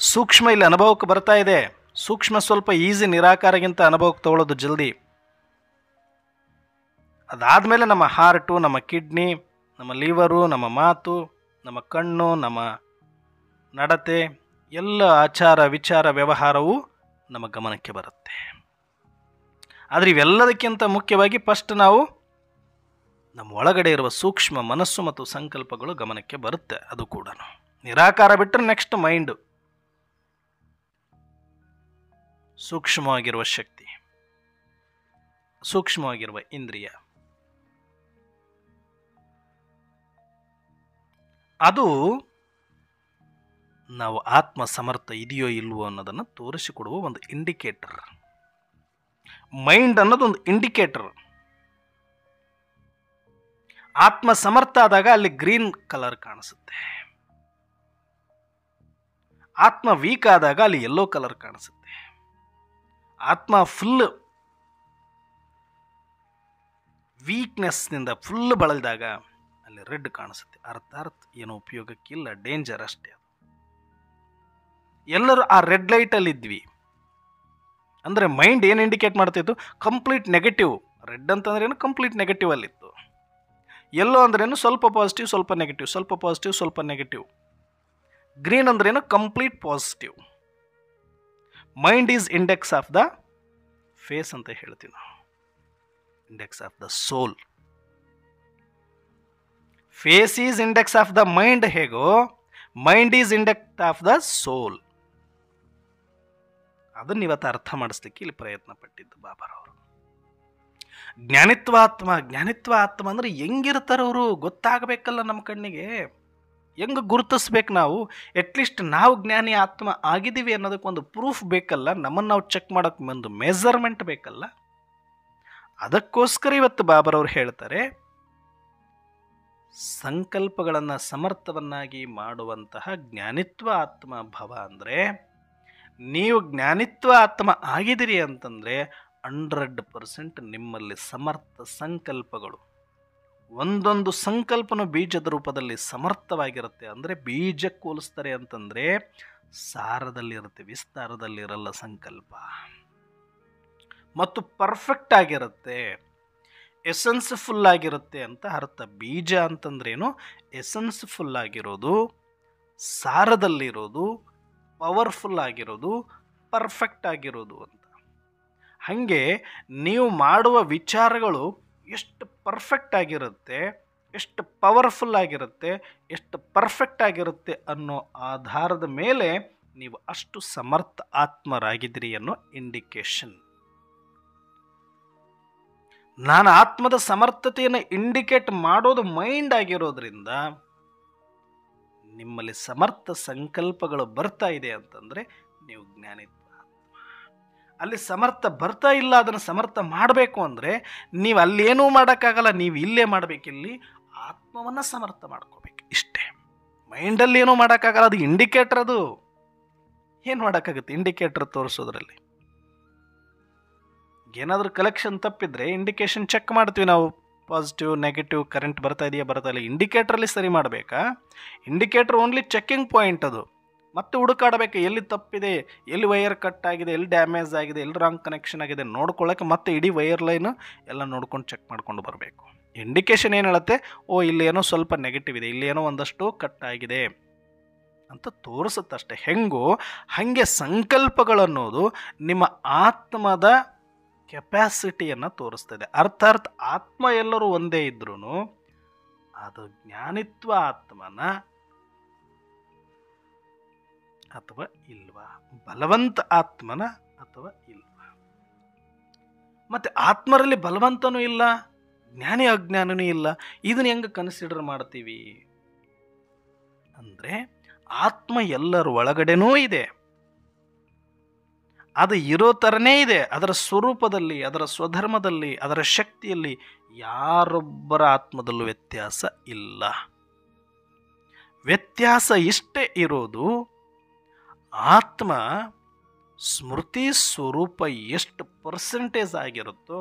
ಸೂಕ್ಷ್ಮ ಇಲ್ಲಿ ಅನುಭವಕ್ಕೆ ಬರ್ತಾ ಇದೆ. ಸೂಕ್ಷ್ಮ ಸ್ವಲ್ಪ ಈಸಿ, ನಿರಾಕಾರಗಿಂತ ಅನುಭವಕ್ಕೆ ತಗೊಳ್ಳೋದು ಜಲ್ದಿ. ಅದಾದಮೇಲೆ ನಮ್ಮ ಹಾರ್ಟು, ನಮ್ಮ ಕಿಡ್ನಿ, ನಮ್ಮ ಲಿವರು, ನಮ್ಮ ಮಾತು, ನಮ್ಮ ಕಣ್ಣು, ನಮ್ಮ ನಡತೆ, ಎಲ್ಲ ಆಚಾರ ವಿಚಾರ ವ್ಯವಹಾರವು ನಮ್ಮ ಗಮನಕ್ಕೆ ಬರುತ್ತೆ. ಆದರೆ ಇವೆಲ್ಲದಕ್ಕಿಂತ ಮುಖ್ಯವಾಗಿ ಫಸ್ಟ್ ನಾವು ನಮ್ಮ ಒಳಗಡೆ ಇರುವ ಸೂಕ್ಷ್ಮ ಮನಸ್ಸು ಮತ್ತು ಸಂಕಲ್ಪಗಳು ಗಮನಕ್ಕೆ ಬರುತ್ತೆ. ಅದು ಕೂಡ ನಿರಾಕಾರ ಬಿಟ್ಟರೆ ನೆಕ್ಸ್ಟ್ ಮೈಂಡು, ಸೂಕ್ಷ್ಮವಾಗಿರುವ ಶಕ್ತಿ, ಸೂಕ್ಷ್ಮವಾಗಿರುವ ಇಂದ್ರಿಯ, ಅದು ನಾವು ಆತ್ಮ ಸಮರ್ಥ ಇದೆಯೋ ಇಲ್ವೋ ಅನ್ನೋದನ್ನು ತೋರಿಸಿಕೊಡುವ ಒಂದು ಇಂಡಿಕೇಟರ್. ಮೈಂಡ್ ಅನ್ನೋದು ಒಂದು ಇಂಡಿಕೇಟರ್. ಆತ್ಮ ಸಮರ್ಥ ಆದಾಗ ಅಲ್ಲಿ ಗ್ರೀನ್ ಕಲರ್ ಕಾಣಿಸುತ್ತೆ, ಆತ್ಮ ವೀಕ್ ಆದಾಗ ಅಲ್ಲಿ ಯೆಲ್ಲೋ ಕಲರ್ ಕಾಣಿಸುತ್ತೆ, ಆತ್ಮ ಫುಲ್ ವೀಕ್ನೆಸ್ನಿಂದ ಫುಲ್ ಬಳಲಿದಾಗ ಅಲ್ಲಿ ರೆಡ್ ಕಾಣಿಸುತ್ತೆ. ಅರ್ಥಾತ್ ಏನೋ ಉಪಯೋಗಕ್ಕಿಲ್ಲ, ಡೇಂಜರ್ ಅಷ್ಟೇ. ಎಲ್ಲರೂ ಆ ರೆಡ್ ಲೈಟಲ್ಲಿ ಇದ್ವಿ ಅಂದರೆ ಮೈಂಡ್ ಏನು ಇಂಡಿಕೇಟ್ ಮಾಡ್ತಿತ್ತು? Complete negative. ರೆಡ್ ಅಂತಂದ್ರೇನು ಕಂಪ್ಲೀಟ್ ನೆಗೆಟಿವ್ ಅಲ್ಲಿತ್ತು. ಯೆಲ್ಲೋ ಅಂದ್ರೇನು ಸ್ವಲ್ಪ ಪಾಸಿಟಿವ್ ಸ್ವಲ್ಪ ನೆಗೆಟಿವ್, ಸ್ವಲ್ಪ ಪಾಸಿಟಿವ್ ಸ್ವಲ್ಪ ನೆಗೆಟಿವ್. ಗ್ರೀನ್ ಅಂದ್ರೇನು complete positive. Mind is index of the face ಅಂತ ಹೇಳ್ತೀವಿ ನಾವು, index of the soul. Face is index of the mind ಹೇಗೋ, mind is index of the soul. ಅದನ್ನು ಇವತ್ತು ಅರ್ಥ ಮಾಡಿಸ್ಲಿಕ್ಕೆ ಇಲ್ಲಿ ಪ್ರಯತ್ನ ಪಟ್ಟಿದ್ದು ಬಾಬಾರವರು. ಜ್ಞಾನಿತ್ವ ಆತ್ಮ, ಜ್ಞಾನಿತ್ವ ಆತ್ಮ ಅಂದರೆ ಹೆಂಗಿರ್ತಾರವರು ಗೊತ್ತಾಗಬೇಕಲ್ಲ ನಮ್ಮ ಕಣ್ಣಿಗೆ. ಹೆಂಗೆ ಗುರುತಿಸ್ಬೇಕು ನಾವು? ಅಟ್ಲೀಸ್ಟ್ ನಾವು ಜ್ಞಾನಿ ಆತ್ಮ ಆಗಿದ್ದೀವಿ ಅನ್ನೋದಕ್ಕೊಂದು ಪ್ರೂಫ್ ಬೇಕಲ್ಲ, ನಮ್ಮನ್ನು ನಾವು ಚೆಕ್ ಮಾಡೋಕ್ಕೆ ಒಂದು ಮೆಜರ್ಮೆಂಟ್ ಬೇಕಲ್ಲ. ಅದಕ್ಕೋಸ್ಕರ ಇವತ್ತು ಬಾಬಾರವರು ಹೇಳ್ತಾರೆ, ಸಂಕಲ್ಪಗಳನ್ನು ಸಮರ್ಥವನ್ನಾಗಿ ಮಾಡುವಂತಹ ಜ್ಞಾನಿತ್ವ ಆತ್ಮ ಭವ. ಅಂದರೆ ನೀವು ಜ್ಞಾನಿತ್ವ ಆತ್ಮ ಆಗಿದ್ದೀರಿ ಅಂತಂದರೆ 100% ನಿಮ್ಮಲ್ಲಿ ಸಮರ್ಥ ಸಂಕಲ್ಪಗಳು, ಒಂದೊಂದು ಸಂಕಲ್ಪನೂ ಬೀಜದ ರೂಪದಲ್ಲಿ ಸಮರ್ಥವಾಗಿರುತ್ತೆ. ಅಂದರೆ ಬೀಜಕ್ಕೆ ಹೋಲಿಸ್ತಾರೆ ಅಂತಂದರೆ ಸಾರದಲ್ಲಿರುತ್ತೆ, ವಿಸ್ತಾರದಲ್ಲಿರಲ್ಲ ಸಂಕಲ್ಪ. ಮತ್ತು ಪರ್ಫೆಕ್ಟ್ ಆಗಿರುತ್ತೆ, ಎಸೆನ್ಸ್ಫುಲ್ ಆಗಿರುತ್ತೆ ಅಂತ ಅರ್ಥ. ಬೀಜ ಅಂತಂದ್ರೇನು? ಎಸೆನ್ಸ್ಫುಲ್ ಆಗಿರೋದು, ಸಾರದಲ್ಲಿರೋದು, ಪವರ್ಫುಲ್ ಆಗಿರೋದು, ಪರ್ಫೆಕ್ಟ್ ಆಗಿರೋದು ಅಂತ. ಹಾಗೆ ನೀವು ಮಾಡುವ ವಿಚಾರಗಳು ಎಷ್ಟು ಪರ್ಫೆಕ್ಟ್ ಆಗಿರುತ್ತೆ, ಎಷ್ಟು ಪವರ್ಫುಲ್ ಆಗಿರುತ್ತೆ, ಎಷ್ಟು ಪರ್ಫೆಕ್ಟ್ ಆಗಿರುತ್ತೆ ಅನ್ನೋ ಆಧಾರದ ಮೇಲೆ ನೀವು ಅಷ್ಟು ಸಮರ್ಥ ಆತ್ಮರಾಗಿದ್ದೀರಿ ಅನ್ನೋ ಇಂಡಿಕೇಶನ್. ನಾನು ಆತ್ಮದ ಸಮರ್ಥತೆಯನ್ನು ಇಂಡಿಕೇಟ್ ಮಾಡೋದು ಮೈಂಡ್ ಆಗಿರೋದ್ರಿಂದ ನಿಮ್ಮಲ್ಲಿ ಸಮರ್ಥ ಸಂಕಲ್ಪಗಳು ಬರ್ತಾ ಇದೆ ಅಂತಂದರೆ ನೀವು ಜ್ಞಾನಿತ್ವ ಆತ್ಮ. ಅಲ್ಲಿ ಸಮರ್ಥ ಬರ್ತಾ ಇಲ್ಲ, ಅದನ್ನು ಸಮರ್ಥ ಮಾಡಬೇಕು ಅಂದರೆ ನೀವು ಅಲ್ಲೇನೂ ಮಾಡೋಕ್ಕಾಗಲ್ಲ, ನೀವು ಇಲ್ಲೇ ಮಾಡಬೇಕು. ಇಲ್ಲಿ ಆತ್ಮವನ್ನು ಸಮರ್ಥ ಮಾಡ್ಕೋಬೇಕು ಇಷ್ಟೇ. ಮೈಂಡಲ್ಲಿ ಏನೂ ಮಾಡೋಕ್ಕಾಗಲ್ಲ, ಅದು ಇಂಡಿಕೇಟರ್. ಅದು ಏನು ಮಾಡೋಕ್ಕಾಗುತ್ತೆ ಇಂಡಿಕೇಟರ್ ತೋರಿಸೋದ್ರಲ್ಲಿ? ಏನಾದರೂ ಕಲೆಕ್ಷನ್ ತಪ್ಪಿದ್ರೆ ಇಂಡಿಕೇಶನ್ ಚೆಕ್ ಮಾಡ್ತೀವಿ ನಾವು, ಪಾಸಿಟಿವ್ ನೆಗೆಟಿವ್ ಕರೆಂಟ್ ಬರ್ತಾ ಇದೆಯಾ ಬರ್ತಾ ಇಲ್ಲ. ಇಂಡಿಕೇಟ್ರಲ್ಲಿ ಸರಿ ಮಾಡಬೇಕಾ? Indicator only checking point. ಅದು ಮತ್ತೆ ಹುಡುಕಾಡಬೇಕು, ಎಲ್ಲಿ ತಪ್ಪಿದೆ, ಎಲ್ಲಿ ವೈರ್ ಕಟ್ ಆಗಿದೆ, ಎಲ್ಲಿ ಡ್ಯಾಮೇಜ್ ಆಗಿದೆ, ಎಲ್ಲಿ ರಾಂಗ್ ಕನೆಕ್ಷನ್ ಆಗಿದೆ ನೋಡ್ಕೊಳ್ಳೋಕೆ ಮತ್ತೆ ಇಡೀ ವೈರ್ ಲೈನು ಎಲ್ಲ ನೋಡ್ಕೊಂಡು ಚೆಕ್ ಮಾಡ್ಕೊಂಡು ಬರಬೇಕು. ಇಂಡಿಕೇಶನ್ ಏನು ಹೇಳುತ್ತೆ? ಓ ಇಲ್ಲಿ ಏನೋ ಸ್ವಲ್ಪ ನೆಗೆಟಿವ್ ಇದೆ, ಇಲ್ಲಿ ಏನೋ ಒಂದಷ್ಟು ಕಟ್ ಆಗಿದೆ ಅಂತ ತೋರಿಸುತ್ತಷ್ಟೆ. ಹೆಂಗೋ ಹಾಗೆ ಸಂಕಲ್ಪಗಳನ್ನೋದು ನಿಮ್ಮ ಆತ್ಮದ ಕೆಪಾಸಿಟಿಯನ್ನು ತೋರಿಸ್ತದೆ. ಅರ್ಥಾತ್ ಆತ್ಮ ಎಲ್ಲರೂ ಒಂದೇ ಇದ್ರೂ ಅದು ಜ್ಞಾನಿತ್ವ ಆತ್ಮನ ಅಥವಾ ಇಲ್ವಾ, ಬಲವಂತ ಆತ್ಮನ ಅಥವಾ ಇಲ್ವಾ. ಮತ್ತೆ ಆತ್ಮರಲ್ಲಿ ಬಲವಂತನೂ ಇಲ್ಲ, ಜ್ಞಾನಿ ಅಜ್ಞಾನನೂ ಇಲ್ಲ. ಇದನ್ನ ಹೆಂಗೆ ಕನ್ಸಿಡರ್ ಮಾಡ್ತೀವಿ ಅಂದರೆ ಆತ್ಮ ಎಲ್ಲರ ಒಳಗಡೆನೂ ಇದೆ, ಅದು ಇರೋ ಥರನೇ ಇದೆ. ಅದರ ಸ್ವರೂಪದಲ್ಲಿ, ಅದರ ಸ್ವಧರ್ಮದಲ್ಲಿ, ಅದರ ಶಕ್ತಿಯಲ್ಲಿ ಯಾರೊಬ್ಬರ ಆತ್ಮದಲ್ಲೂ ವ್ಯತ್ಯಾಸ ಇಲ್ಲ. ವ್ಯತ್ಯಾಸ ಇಷ್ಟೇ ಇರೋದು, ಆತ್ಮ ಸ್ಮೃತಿ ಸ್ವರೂಪ ಎಷ್ಟು ಪರ್ಸೆಂಟೇಜ್ ಆಗಿರುತ್ತೋ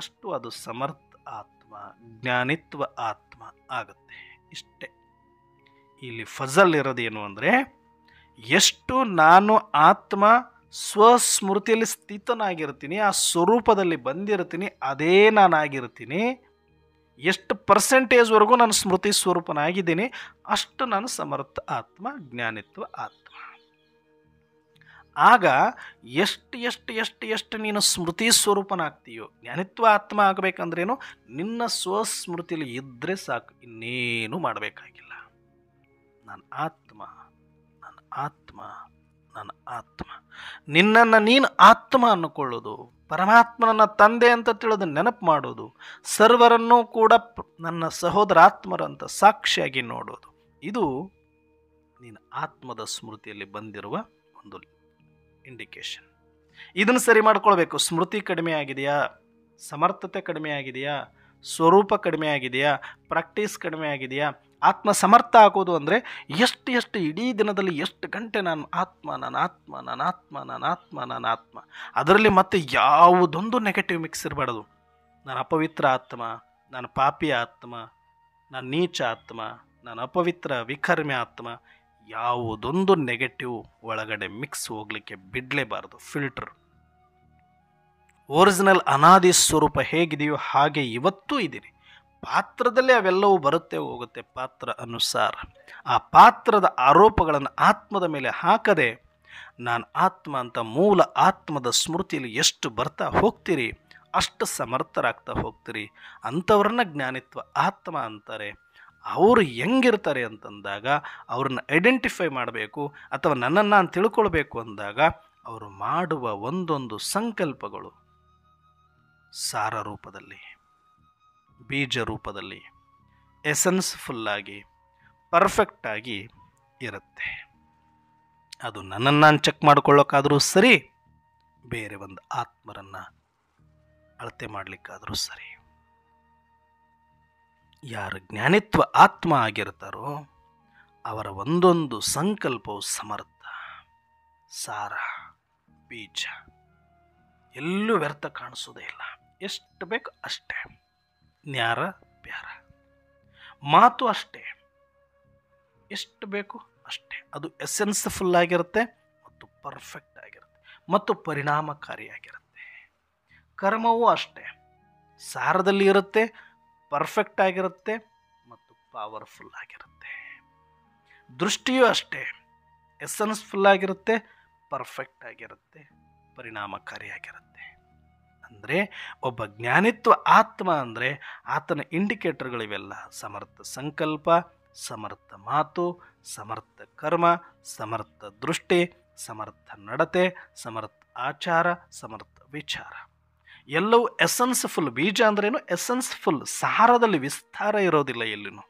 ಅಷ್ಟು ಅದು ಸಮರ್ಥ ಆತ್ಮ, ಜ್ಞಾನಿತ್ವ ಆತ್ಮ ಆಗುತ್ತೆ. ಇಷ್ಟೇ ಇಲ್ಲಿ ಫಜಲ್ ಇರೋದೇನು ಅಂದರೆ, ಎಷ್ಟು ನಾನು ಆತ್ಮ ಸ್ವಸ್ಮೃತಿಯಲ್ಲಿ ಸ್ಥಿತನಾಗಿರ್ತೀನಿ, ಆ ಸ್ವರೂಪದಲ್ಲಿ ಬಂದಿರ್ತೀನಿ, ಅದೇ ನಾನಾಗಿರ್ತೀನಿ. ಎಷ್ಟು ಪರ್ಸೆಂಟೇಜ್ವರೆಗೂ ನಾನು ಸ್ಮೃತಿ ಸ್ವರೂಪನಾಗಿದ್ದೀನಿ ಅಷ್ಟು ನಾನು ಸಮರ್ಥ ಆತ್ಮ, ಜ್ಞಾನಿತ್ವ ಆತ್ಮ. ಆಗ ಎಷ್ಟು ಎಷ್ಟು ಎಷ್ಟು ಎಷ್ಟು ನೀನು ಸ್ಮೃತಿ ಸ್ವರೂಪನಾಗ್ತೀಯೋ, ಜ್ಞಾನಿತ್ವ ಆತ್ಮ ಆಗಬೇಕಂದ್ರೇನು, ನಿನ್ನ ಸ್ವಸ್ಮೃತಿಯಲ್ಲಿ ಇದ್ದರೆ ಸಾಕು, ಇನ್ನೇನು ಮಾಡಬೇಕಾಗಿಲ್ಲ. ನಾನು ಆತ್ಮ, ನನ್ನ ಆತ್ಮ, ನನ್ನ ಆತ್ಮ. ನಿನ್ನನ್ನು ನೀನು ಆತ್ಮ ಅನ್ನಕೊಳ್ಳೋದು, ಪರಮಾತ್ಮನನ್ನ ತಂದೆ ಅಂತ ತಿಳಿದು ನೆನಪು ಮಾಡೋದು, ಸರ್ವರನ್ನೂ ಕೂಡ ನನ್ನ ಸಹೋದರಾತ್ಮರಂತ ಸಾಕ್ಷಿಯಾಗಿ ನೋಡೋದು, ಇದು ನೀನು ಆತ್ಮದ ಸ್ಮೃತಿಯಲ್ಲಿ ಬಂದಿರುವ ಒಂದು ಇಂಡಿಕೇಶನ್. ಇದನ್ನು ಸರಿ ಮಾಡ್ಕೊಳ್ಬೇಕು. ಸ್ಮೃತಿ ಕಡಿಮೆ ಆಗಿದೆಯಾ, ಸಮರ್ಥತೆ ಕಡಿಮೆ ಆಗಿದೆಯಾ, ಸ್ವರೂಪ ಕಡಿಮೆ ಆಗಿದೆಯಾ, ಪ್ರಾಕ್ಟೀಸ್ ಕಡಿಮೆ ಆಗಿದೆಯಾ. ಆತ್ಮ ಸಮರ್ಥ ಆಗೋದು ಅಂದರೆ ಎಷ್ಟು ಎಷ್ಟು ಇಡೀ ದಿನದಲ್ಲಿ ಎಷ್ಟು ಗಂಟೆ ನಾನು ಆತ್ಮ, ನಾನು ಆತ್ಮ, ನಾನು ಆತ್ಮ, ನಾನು ಆತ್ಮ, ನಾನು ಆತ್ಮ. ಅದರಲ್ಲಿ ಮತ್ತೆ ಯಾವುದೊಂದು ನೆಗೆಟಿವ್ ಮಿಕ್ಸ್ ಇರಬಾರ್ದು. ನಾನು ಅಪವಿತ್ರ ಆತ್ಮ, ನಾನು ಪಾಪಿ ಆತ್ಮ, ನಾನು ನೀಚ ಆತ್ಮ, ನಾನು ಅಪವಿತ್ರ ವಿಕರ್ಮ್ಯ ಆತ್ಮ, ಯಾವುದೊಂದು ನೆಗೆಟಿವ್ ಒಳಗಡೆ ಮಿಕ್ಸ್ ಹೋಗಲಿಕ್ಕೆ ಬಿಡಲೇಬಾರದು. ಫಿಲ್ಟರ್. ಒರಿಜಿನಲ್ ಅನಾದಿ ಸ್ವರೂಪ ಹೇಗಿದೆಯೋ ಹಾಗೆ ಇವತ್ತೂ ಇದ್ದೀನಿ. ಪಾತ್ರದಲ್ಲಿ ಅವೆಲ್ಲವೂ ಬರುತ್ತೆ ಹೋಗುತ್ತೆ, ಪಾತ್ರ ಅನುಸಾರ. ಆ ಪಾತ್ರದ ಆರೋಪಗಳನ್ನು ಆತ್ಮದ ಮೇಲೆ ಹಾಕದೆ ನಾನು ಆತ್ಮ ಅಂತ ಮೂಲ ಆತ್ಮದ ಸ್ಮೃತಿಯಲ್ಲಿ ಎಷ್ಟು ಬರ್ತಾ ಹೋಗ್ತೀರಿ ಅಷ್ಟು ಸಮರ್ಥರಾಗ್ತಾ ಹೋಗ್ತೀರಿ. ಅಂಥವ್ರನ್ನ ಜ್ಞಾನಿತ್ವ ಆತ್ಮ ಅಂತಾರೆ. ಅವರು ಹೆಂಗಿರ್ತಾರೆ ಅಂತಂದಾಗ ಅವ್ರನ್ನ ಐಡೆಂಟಿಫೈ ಮಾಡಬೇಕು, ಅಥವಾ ನನ್ನನ್ನು ನಾನು ತಿಳ್ಕೊಳ್ಬೇಕು ಅಂದಾಗ ಅವರು ಮಾಡುವ ಒಂದೊಂದು ಸಂಕಲ್ಪಗಳು ಸಾರ ರೂಪದಲ್ಲಿ, ಬೀಜ ರೂಪದಲ್ಲಿ, ಎಸೆನ್ಸ್ಫುಲ್ಲಾಗಿ, ಪರ್ಫೆಕ್ಟಾಗಿ ಇರುತ್ತೆ. ಅದು ನನ್ನನ್ನು ನಾನು ಚೆಕ್ ಮಾಡ್ಕೊಳ್ಳೋಕ್ಕಾದರೂ ಸರಿ, ಬೇರೆ ಒಂದು ಆತ್ಮರನ್ನು ಅಳತೆ ಮಾಡಲಿಕ್ಕಾದರೂ ಸರಿ. ಯಾರು ಜ್ಞಾನಿತ್ವ ಆತ್ಮ ಆಗಿರ್ತಾರೋ ಅವರ ಒಂದೊಂದು ಸಂಕಲ್ಪವು ಸಮರ್ಥ, ಸಾರ, ಬೀಜ, ಎಲ್ಲೂ ವ್ಯರ್ಥ ಕಾಣಿಸೋದೇ ಇಲ್ಲ. ಎಷ್ಟು ಬೇಕು ಅಷ್ಟೇ, ನ್ಯಾರ ಪ್ಯಾರ. ಮಾತು ಅಷ್ಟೇ, ಎಷ್ಟು ಬೇಕು ಅಷ್ಟೇ. ಅದು ಎಸೆನ್ಸ್ಫುಲ್ ಆಗಿರುತ್ತೆ ಮತ್ತು ಪರ್ಫೆಕ್ಟ್ ಆಗಿರುತ್ತೆ ಮತ್ತು ಪರಿಣಾಮಕಾರಿಯಾಗಿರುತ್ತೆ. ಕರ್ಮವೂ ಅಷ್ಟೇ, ಸಾರದಲ್ಲಿ ಇರುತ್ತೆ, ಪರ್ಫೆಕ್ಟ್ ಆಗಿರುತ್ತೆ ಮತ್ತು ಪವರ್ಫುಲ್ ಆಗಿರುತ್ತೆ. ದೃಷ್ಟಿಯೂ ಅಷ್ಟೇ, ಎಸೆನ್ಸ್ಫುಲ್ ಆಗಿರುತ್ತೆ, ಪರ್ಫೆಕ್ಟ್ ಆಗಿರುತ್ತೆ, ಪರಿಣಾಮಕಾರಿಯಾಗಿರುತ್ತೆ. ಅಂದರೆ ಒಬ್ಬ ಜ್ಞಾನಿತ್ವ ಆತ್ಮ ಅಂದರೆ ಆತನ ಇಂಡಿಕೇಟರ್ಗಳಿವೆಲ್ಲ: ಸಮರ್ಥ ಸಂಕಲ್ಪ, ಸಮರ್ಥ ಮಾತು, ಸಮರ್ಥ ಕರ್ಮ, ಸಮರ್ಥ ದೃಷ್ಟಿ, ಸಮರ್ಥ ನಡತೆ, ಸಮರ್ಥ ಆಚಾರ, ಸಮರ್ಥ ವಿಚಾರ. ಎಲ್ಲವೂ ಎಸೆನ್ಸ್ಫುಲ್. ಬೀಜ ಅಂದ್ರೇನು? ಎಸೆನ್ಸ್ಫುಲ್. ಸಾರದಲ್ಲಿ ವಿಸ್ತಾರ ಇರೋದಿಲ್ಲ ಎಲ್ಲಿನೂ,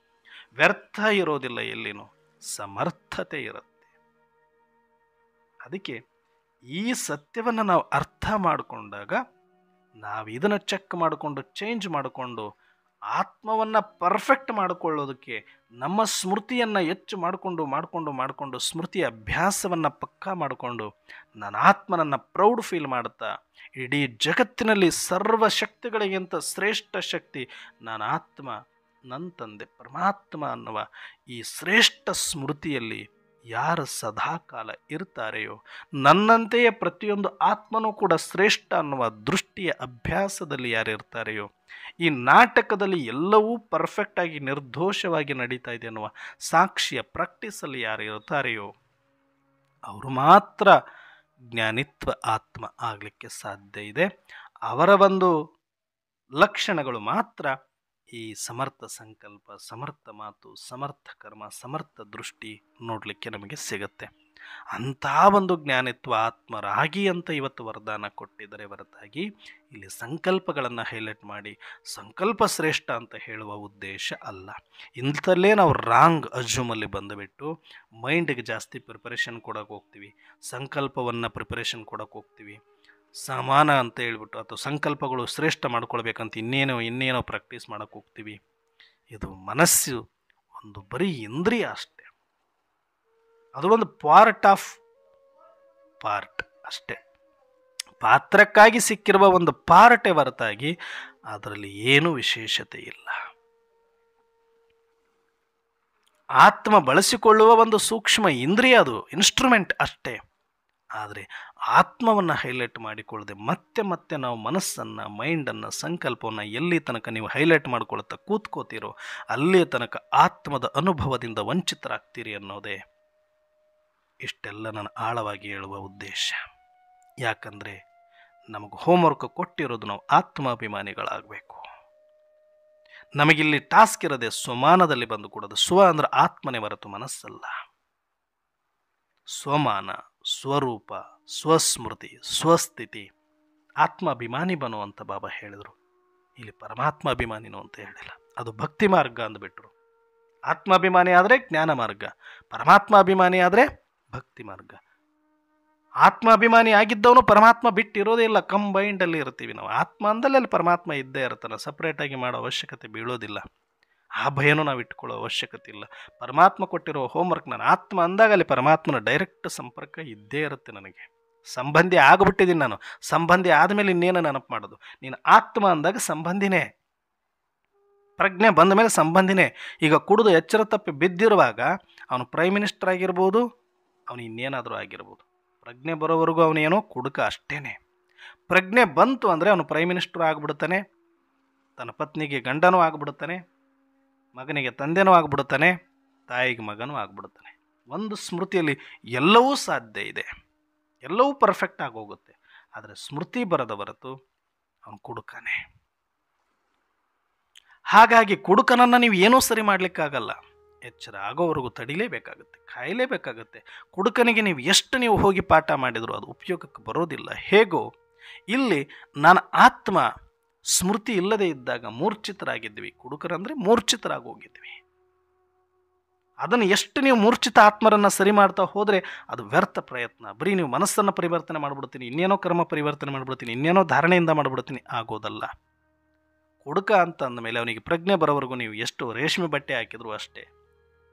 ವ್ಯರ್ಥ ಇರೋದಿಲ್ಲ ಎಲ್ಲಿನೂ, ಸಮರ್ಥತೆ ಇರುತ್ತೆ. ಅದಕ್ಕೆ ಈ ಸತ್ಯವನ್ನು ನಾವು ಅರ್ಥ ಮಾಡಿಕೊಂಡಾಗ ನಾವು ಇದನ್ನು ಚೆಕ್ ಮಾಡಿಕೊಂಡು ಚೇಂಜ್ ಮಾಡಿಕೊಂಡು ಆತ್ಮವನ್ನು ಪರ್ಫೆಕ್ಟ್ ಮಾಡಿಕೊಳ್ಳೋದಕ್ಕೆ ನಮ್ಮ ಸ್ಮೃತಿಯನ್ನು ಹೆಚ್ಚು ಮಾಡಿಕೊಂಡು ಸ್ಮೃತಿಯ ಅಭ್ಯಾಸವನ್ನು ಪಕ್ಕಾ ಮಾಡಿಕೊಂಡು ನಾನು ಆತ್ಮನನ್ನು ಪ್ರೌಡ್ ಫೀಲ್ ಮಾಡುತ್ತಾ ಇಡೀ ಜಗತ್ತಿನಲ್ಲಿ ಸರ್ವ ಶಕ್ತಿಗಳಿಗಿಂತ ಶ್ರೇಷ್ಠ ಶಕ್ತಿ ನಾನು ಆತ್ಮ, ನನ್ನ ತಂದೆ ಪರಮಾತ್ಮ ಅನ್ನುವ ಈ ಶ್ರೇಷ್ಠ ಸ್ಮೃತಿಯಲ್ಲಿ ಯಾರು ಸದಾಕಾಲ ಇರ್ತಾರೆಯೋ, ನನ್ನಂತೆಯೇ ಪ್ರತಿಯೊಂದು ಆತ್ಮನೂ ಕೂಡ ಶ್ರೇಷ್ಠ ಅನ್ನುವ ದೃಷ್ಟಿಯ ಅಭ್ಯಾಸದಲ್ಲಿ ಯಾರು ಇರ್ತಾರೆಯೋ, ಈ ನಾಟಕದಲ್ಲಿ ಎಲ್ಲವೂ ಪರ್ಫೆಕ್ಟಾಗಿ ನಿರ್ದೋಷವಾಗಿ ನಡೀತಾ ಇದೆ ಅನ್ನುವ ಸಾಕ್ಷಿಯ ಪ್ರಾಕ್ಟೀಸಲ್ಲಿ ಯಾರು ಇರ್ತಾರೆಯೋ ಅವರು ಮಾತ್ರ ಜ್ಞಾನಿತ್ವ ಆತ್ಮ ಆಗಲಿಕ್ಕೆ ಸಾಧ್ಯ ಇದೆ. ಅವರ ಒಂದು ಲಕ್ಷಣಗಳು ಮಾತ್ರ ಈ ಸಮರ್ಥ ಸಂಕಲ್ಪ, ಸಮರ್ಥ ಮಾತು, ಸಮರ್ಥ ಕರ್ಮ, ಸಮರ್ಥ ದೃಷ್ಟಿ ನೋಡಲಿಕ್ಕೆ ನಮಗೆ ಸಿಗುತ್ತೆ. ಅಂಥ ಒಂದು ಜ್ಞಾನಿತ್ವ ಆತ್ಮರಾಗಿ ಅಂತ ಇವತ್ತು ವರದಾನ ಕೊಟ್ಟಿದ್ದಾರೆ ಹೊರತಾಗಿ ಇಲ್ಲಿ ಸಂಕಲ್ಪಗಳನ್ನು ಹೈಲೈಟ್ ಮಾಡಿ ಸಂಕಲ್ಪ ಶ್ರೇಷ್ಠ ಅಂತ ಹೇಳುವ ಉದ್ದೇಶ ಅಲ್ಲ. ಇಂಥಲ್ಲೇ ನಾವು ರಾಂಗ್ ಅಜ್ಯೂಮಲ್ಲಿ ಬಂದುಬಿಟ್ಟು ಮೈಂಡಿಗೆ ಜಾಸ್ತಿ ಪ್ರಿಪರೇಷನ್ ಕೊಡೋಕೆ ಹೋಗ್ತೀವಿ, ಸಂಕಲ್ಪವನ್ನು ಪ್ರಿಪರೇಷನ್ ಕೊಡೋಕೆ ಹೋಗ್ತೀವಿ, ಸಮಾನ ಅಂತ ಹೇಳ್ಬಿಟ್ಟು ಅಥವಾ ಸಂಕಲ್ಪಗಳು ಶ್ರೇಷ್ಠ ಮಾಡ್ಕೊಳ್ಬೇಕಂತ ಇನ್ನೇನೋ ಪ್ರಾಕ್ಟೀಸ್ ಮಾಡೋಕ್ಕೆ ಹೋಗ್ತೀವಿ. ಇದು ಮನಸ್ಸು ಒಂದು ಬರೀ ಇಂದ್ರಿಯ ಅಷ್ಟೇ, ಅದು ಒಂದು ಪಾರ್ಟ್ ಅಷ್ಟೇ, ಪಾತ್ರಕ್ಕಾಗಿ ಸಿಕ್ಕಿರುವ ಒಂದು ಪಾರ್ಟೇ ಹೊರತಾಗಿ ಅದರಲ್ಲಿ ಏನೂ ವಿಶೇಷತೆ ಇಲ್ಲ. ಆತ್ಮ ಬಳಸಿಕೊಳ್ಳುವ ಒಂದು ಸೂಕ್ಷ್ಮ ಇಂದ್ರಿಯ, ಅದು ಇನ್ಸ್ಟ್ರೂಮೆಂಟ್ ಅಷ್ಟೇ. ಆದರೆ ಆತ್ಮವನ್ನು ಹೈಲೈಟ್ ಮಾಡಿಕೊಳ್ಳದೆ ಮತ್ತೆ ಮತ್ತೆ ನಾವು ಮನಸ್ಸನ್ನು, ಮೈಂಡನ್ನು, ಸಂಕಲ್ಪವನ್ನು ಎಲ್ಲಿ ತನಕ ನೀವು ಹೈಲೈಟ್ ಮಾಡ್ಕೊಳ್ತಾ ಕೂತ್ಕೋತೀರೋ ಅಲ್ಲಿಯ ತನಕ ಆತ್ಮದ ಅನುಭವದಿಂದ ವಂಚಿತರಾಗ್ತೀರಿ ಅನ್ನೋದೇ ಇಷ್ಟೆಲ್ಲ ನಾನು ಆಳವಾಗಿ ಹೇಳುವ ಉದ್ದೇಶ. ಯಾಕಂದರೆ ನಮಗೆ ಹೋಮ್ವರ್ಕ್ ಕೊಟ್ಟಿರೋದು ನಾವು ಆತ್ಮಾಭಿಮಾನಿಗಳಾಗಬೇಕು. ನಮಗಿಲ್ಲಿ ಟಾಸ್ಕ್ ಇರೋದೆ ಸ್ವಮಾನದಲ್ಲಿ ಬಂದು ಕೊಡೋದು. ಸ್ವ ಅಂದ್ರೆ ಆತ್ಮನೇ ಹೊರತು ಮನಸ್ಸಲ್ಲ. ಸ್ವಮಾನ, ಸ್ವರೂಪ, ಸ್ವಸ್ಮೃತಿ, ಸ್ವಸ್ಥಿತಿ, ಆತ್ಮಾಭಿಮಾನಿ ಬನ್ನುವಂತ ಬಾಬಾ ಹೇಳಿದರು. ಇಲ್ಲಿ ಪರಮಾತ್ಮಾಭಿಮಾನಿನು ಅಂತ ಹೇಳಿಲ್ಲ. ಅದು ಭಕ್ತಿ ಮಾರ್ಗ ಅಂದ್ಬಿಟ್ರು. ಆತ್ಮಾಭಿಮಾನಿ ಆದರೆ ಜ್ಞಾನ ಮಾರ್ಗ, ಪರಮಾತ್ಮಾಭಿಮಾನಿ ಆದರೆ ಭಕ್ತಿ ಮಾರ್ಗ. ಆತ್ಮಾಭಿಮಾನಿ ಆಗಿದ್ದವನು ಪರಮಾತ್ಮ ಬಿಟ್ಟಿರೋದೇ ಇಲ್ಲ, ಕಂಬೈಂಡಲ್ಲಿ ಇರ್ತೀವಿ ನಾವು. ಆತ್ಮ ಅಂದಲ್ಲಿ ಅಲ್ಲಿ ಪರಮಾತ್ಮ ಇದ್ದೇ ಇರ್ತಾನೆ, ಸಪ್ರೇಟಾಗಿ ಮಾಡೋ ಅವಶ್ಯಕತೆ ಬೀಳೋದಿಲ್ಲ. ಆ ಭಯನೂ ನಾವು ಇಟ್ಕೊಳ್ಳೋ ಅವಶ್ಯಕತೆ ಇಲ್ಲ. ಪರಮಾತ್ಮ ಕೊಟ್ಟಿರೋ ಹೋಮ್ವರ್ಕ್ ನಾನು ಆತ್ಮ ಅಂದಾಗ ಅಲ್ಲಿ ಪರಮಾತ್ಮನ ಡೈರೆಕ್ಟ್ ಸಂಪರ್ಕ ಇದ್ದೇ ಇರುತ್ತೆ. ನನಗೆ ಸಂಬಂಧಿ ಆಗಿಬಿಟ್ಟಿದ್ದೀನಿ ನಾನು. ಸಂಬಂಧಿ ಆದಮೇಲೆ ಇನ್ನೇನು ನೆನಪು ಮಾಡೋದು? ನೀನು ಆತ್ಮ ಅಂದಾಗ ಸಂಬಂಧಿನೇ, ಪ್ರಜ್ಞೆ ಬಂದ ಮೇಲೆ ಸಂಬಂಧಿನೇ. ಈಗ ಕುಡಿದು ಎಚ್ಚರ ತಪ್ಪಿ ಬಿದ್ದಿರುವಾಗ ಅವನು ಪ್ರೈಮ್ ಮಿನಿಸ್ಟರ್ ಆಗಿರ್ಬೋದು, ಅವನು ಇನ್ನೇನಾದರೂ ಆಗಿರ್ಬೋದು. ಪ್ರಜ್ಞೆ ಬರೋವರೆಗೂ ಅವನೇನೋ ಕುಡುಕ ಅಷ್ಟೇನೆ. ಪ್ರಜ್ಞೆ ಬಂತು ಅಂದರೆ ಅವನು ಪ್ರೈಮ್ ಮಿನಿಸ್ಟರ್ ಆಗಿಬಿಡ್ತಾನೆ, ತನ್ನ ಪತ್ನಿಗೆ ಗಂಡನೂ ಆಗಿಬಿಡುತ್ತಾನೆ, ಮಗನಿಗೆ ತಂದೆನೂ ಆಗಿಬಿಡುತ್ತಾನೆ, ತಾಯಿಗೆ ಮಗನೂ ಆಗಿಬಿಡುತ್ತಾನೆ. ಒಂದು ಸ್ಮೃತಿಯಲ್ಲಿ ಎಲ್ಲವೂ ಸಾಧ್ಯ ಇದೆ, ಎಲ್ಲವೂ ಪರ್ಫೆಕ್ಟ್ ಆಗೋಗುತ್ತೆ. ಆದರೆ ಸ್ಮೃತಿ ಬರದ ಹೊರತು ಅವನು ಕುಡುಕನೇ. ಹಾಗಾಗಿ ಕುಡುಕನನ್ನು ನೀವು ಏನೂ ಸರಿ ಮಾಡಲಿಕ್ಕಾಗಲ್ಲ. ಎಚ್ಚರ ಆಗೋವರೆಗೂ ತಡಿಲೇಬೇಕಾಗುತ್ತೆ, ಕಾಯಲೇಬೇಕಾಗುತ್ತೆ. ಕುಡುಕನಿಗೆ ನೀವು ಹೋಗಿ ಪಾಠ ಮಾಡಿದರೂ ಅದು ಉಪಯೋಗಕ್ಕೆ ಬರೋದಿಲ್ಲ. ಹೇಗೋ ಇಲ್ಲಿ ನನ್ನ ಆತ್ಮ ಸ್ಮೃತಿ ಇಲ್ಲದೆ ಇದ್ದಾಗ ಮೂರ್ಛಿತರಾಗಿದ್ವಿ. ಕುಡುಕರಂದರೆ ಮೂರ್ಛಿತರಾಗೋಗಿದ್ವಿ. ಅದನ್ನು ಎಷ್ಟು ನೀವು ಮೂರ್ಛಿತ ಆತ್ಮರನ್ನು ಸರಿ ಮಾಡ್ತಾ ಹೋದರೆ ಅದು ವ್ಯರ್ಥ ಪ್ರಯತ್ನ. ಬರೀ ನೀವು ಮನಸ್ಸನ್ನು ಪರಿವರ್ತನೆ ಮಾಡಿಬಿಡ್ತೀನಿ, ಇನ್ನೇನೋ ಕರ್ಮ ಪರಿವರ್ತನೆ ಮಾಡಿಬಿಡ್ತೀನಿ, ಇನ್ನೇನೋ ಧಾರಣೆಯಿಂದ ಮಾಡಿಬಿಡ್ತೀನಿ, ಆಗೋದಲ್ಲ. ಕುಡುಕ ಅಂತ ಅಂದಮೇಲೆ ಅವನಿಗೆ ಪ್ರಜ್ಞೆ ಬರೋವರೆಗೂ ನೀವು ಎಷ್ಟು ರೇಷ್ಮೆ ಬಟ್ಟೆ ಹಾಕಿದ್ರು ಅಷ್ಟೇ,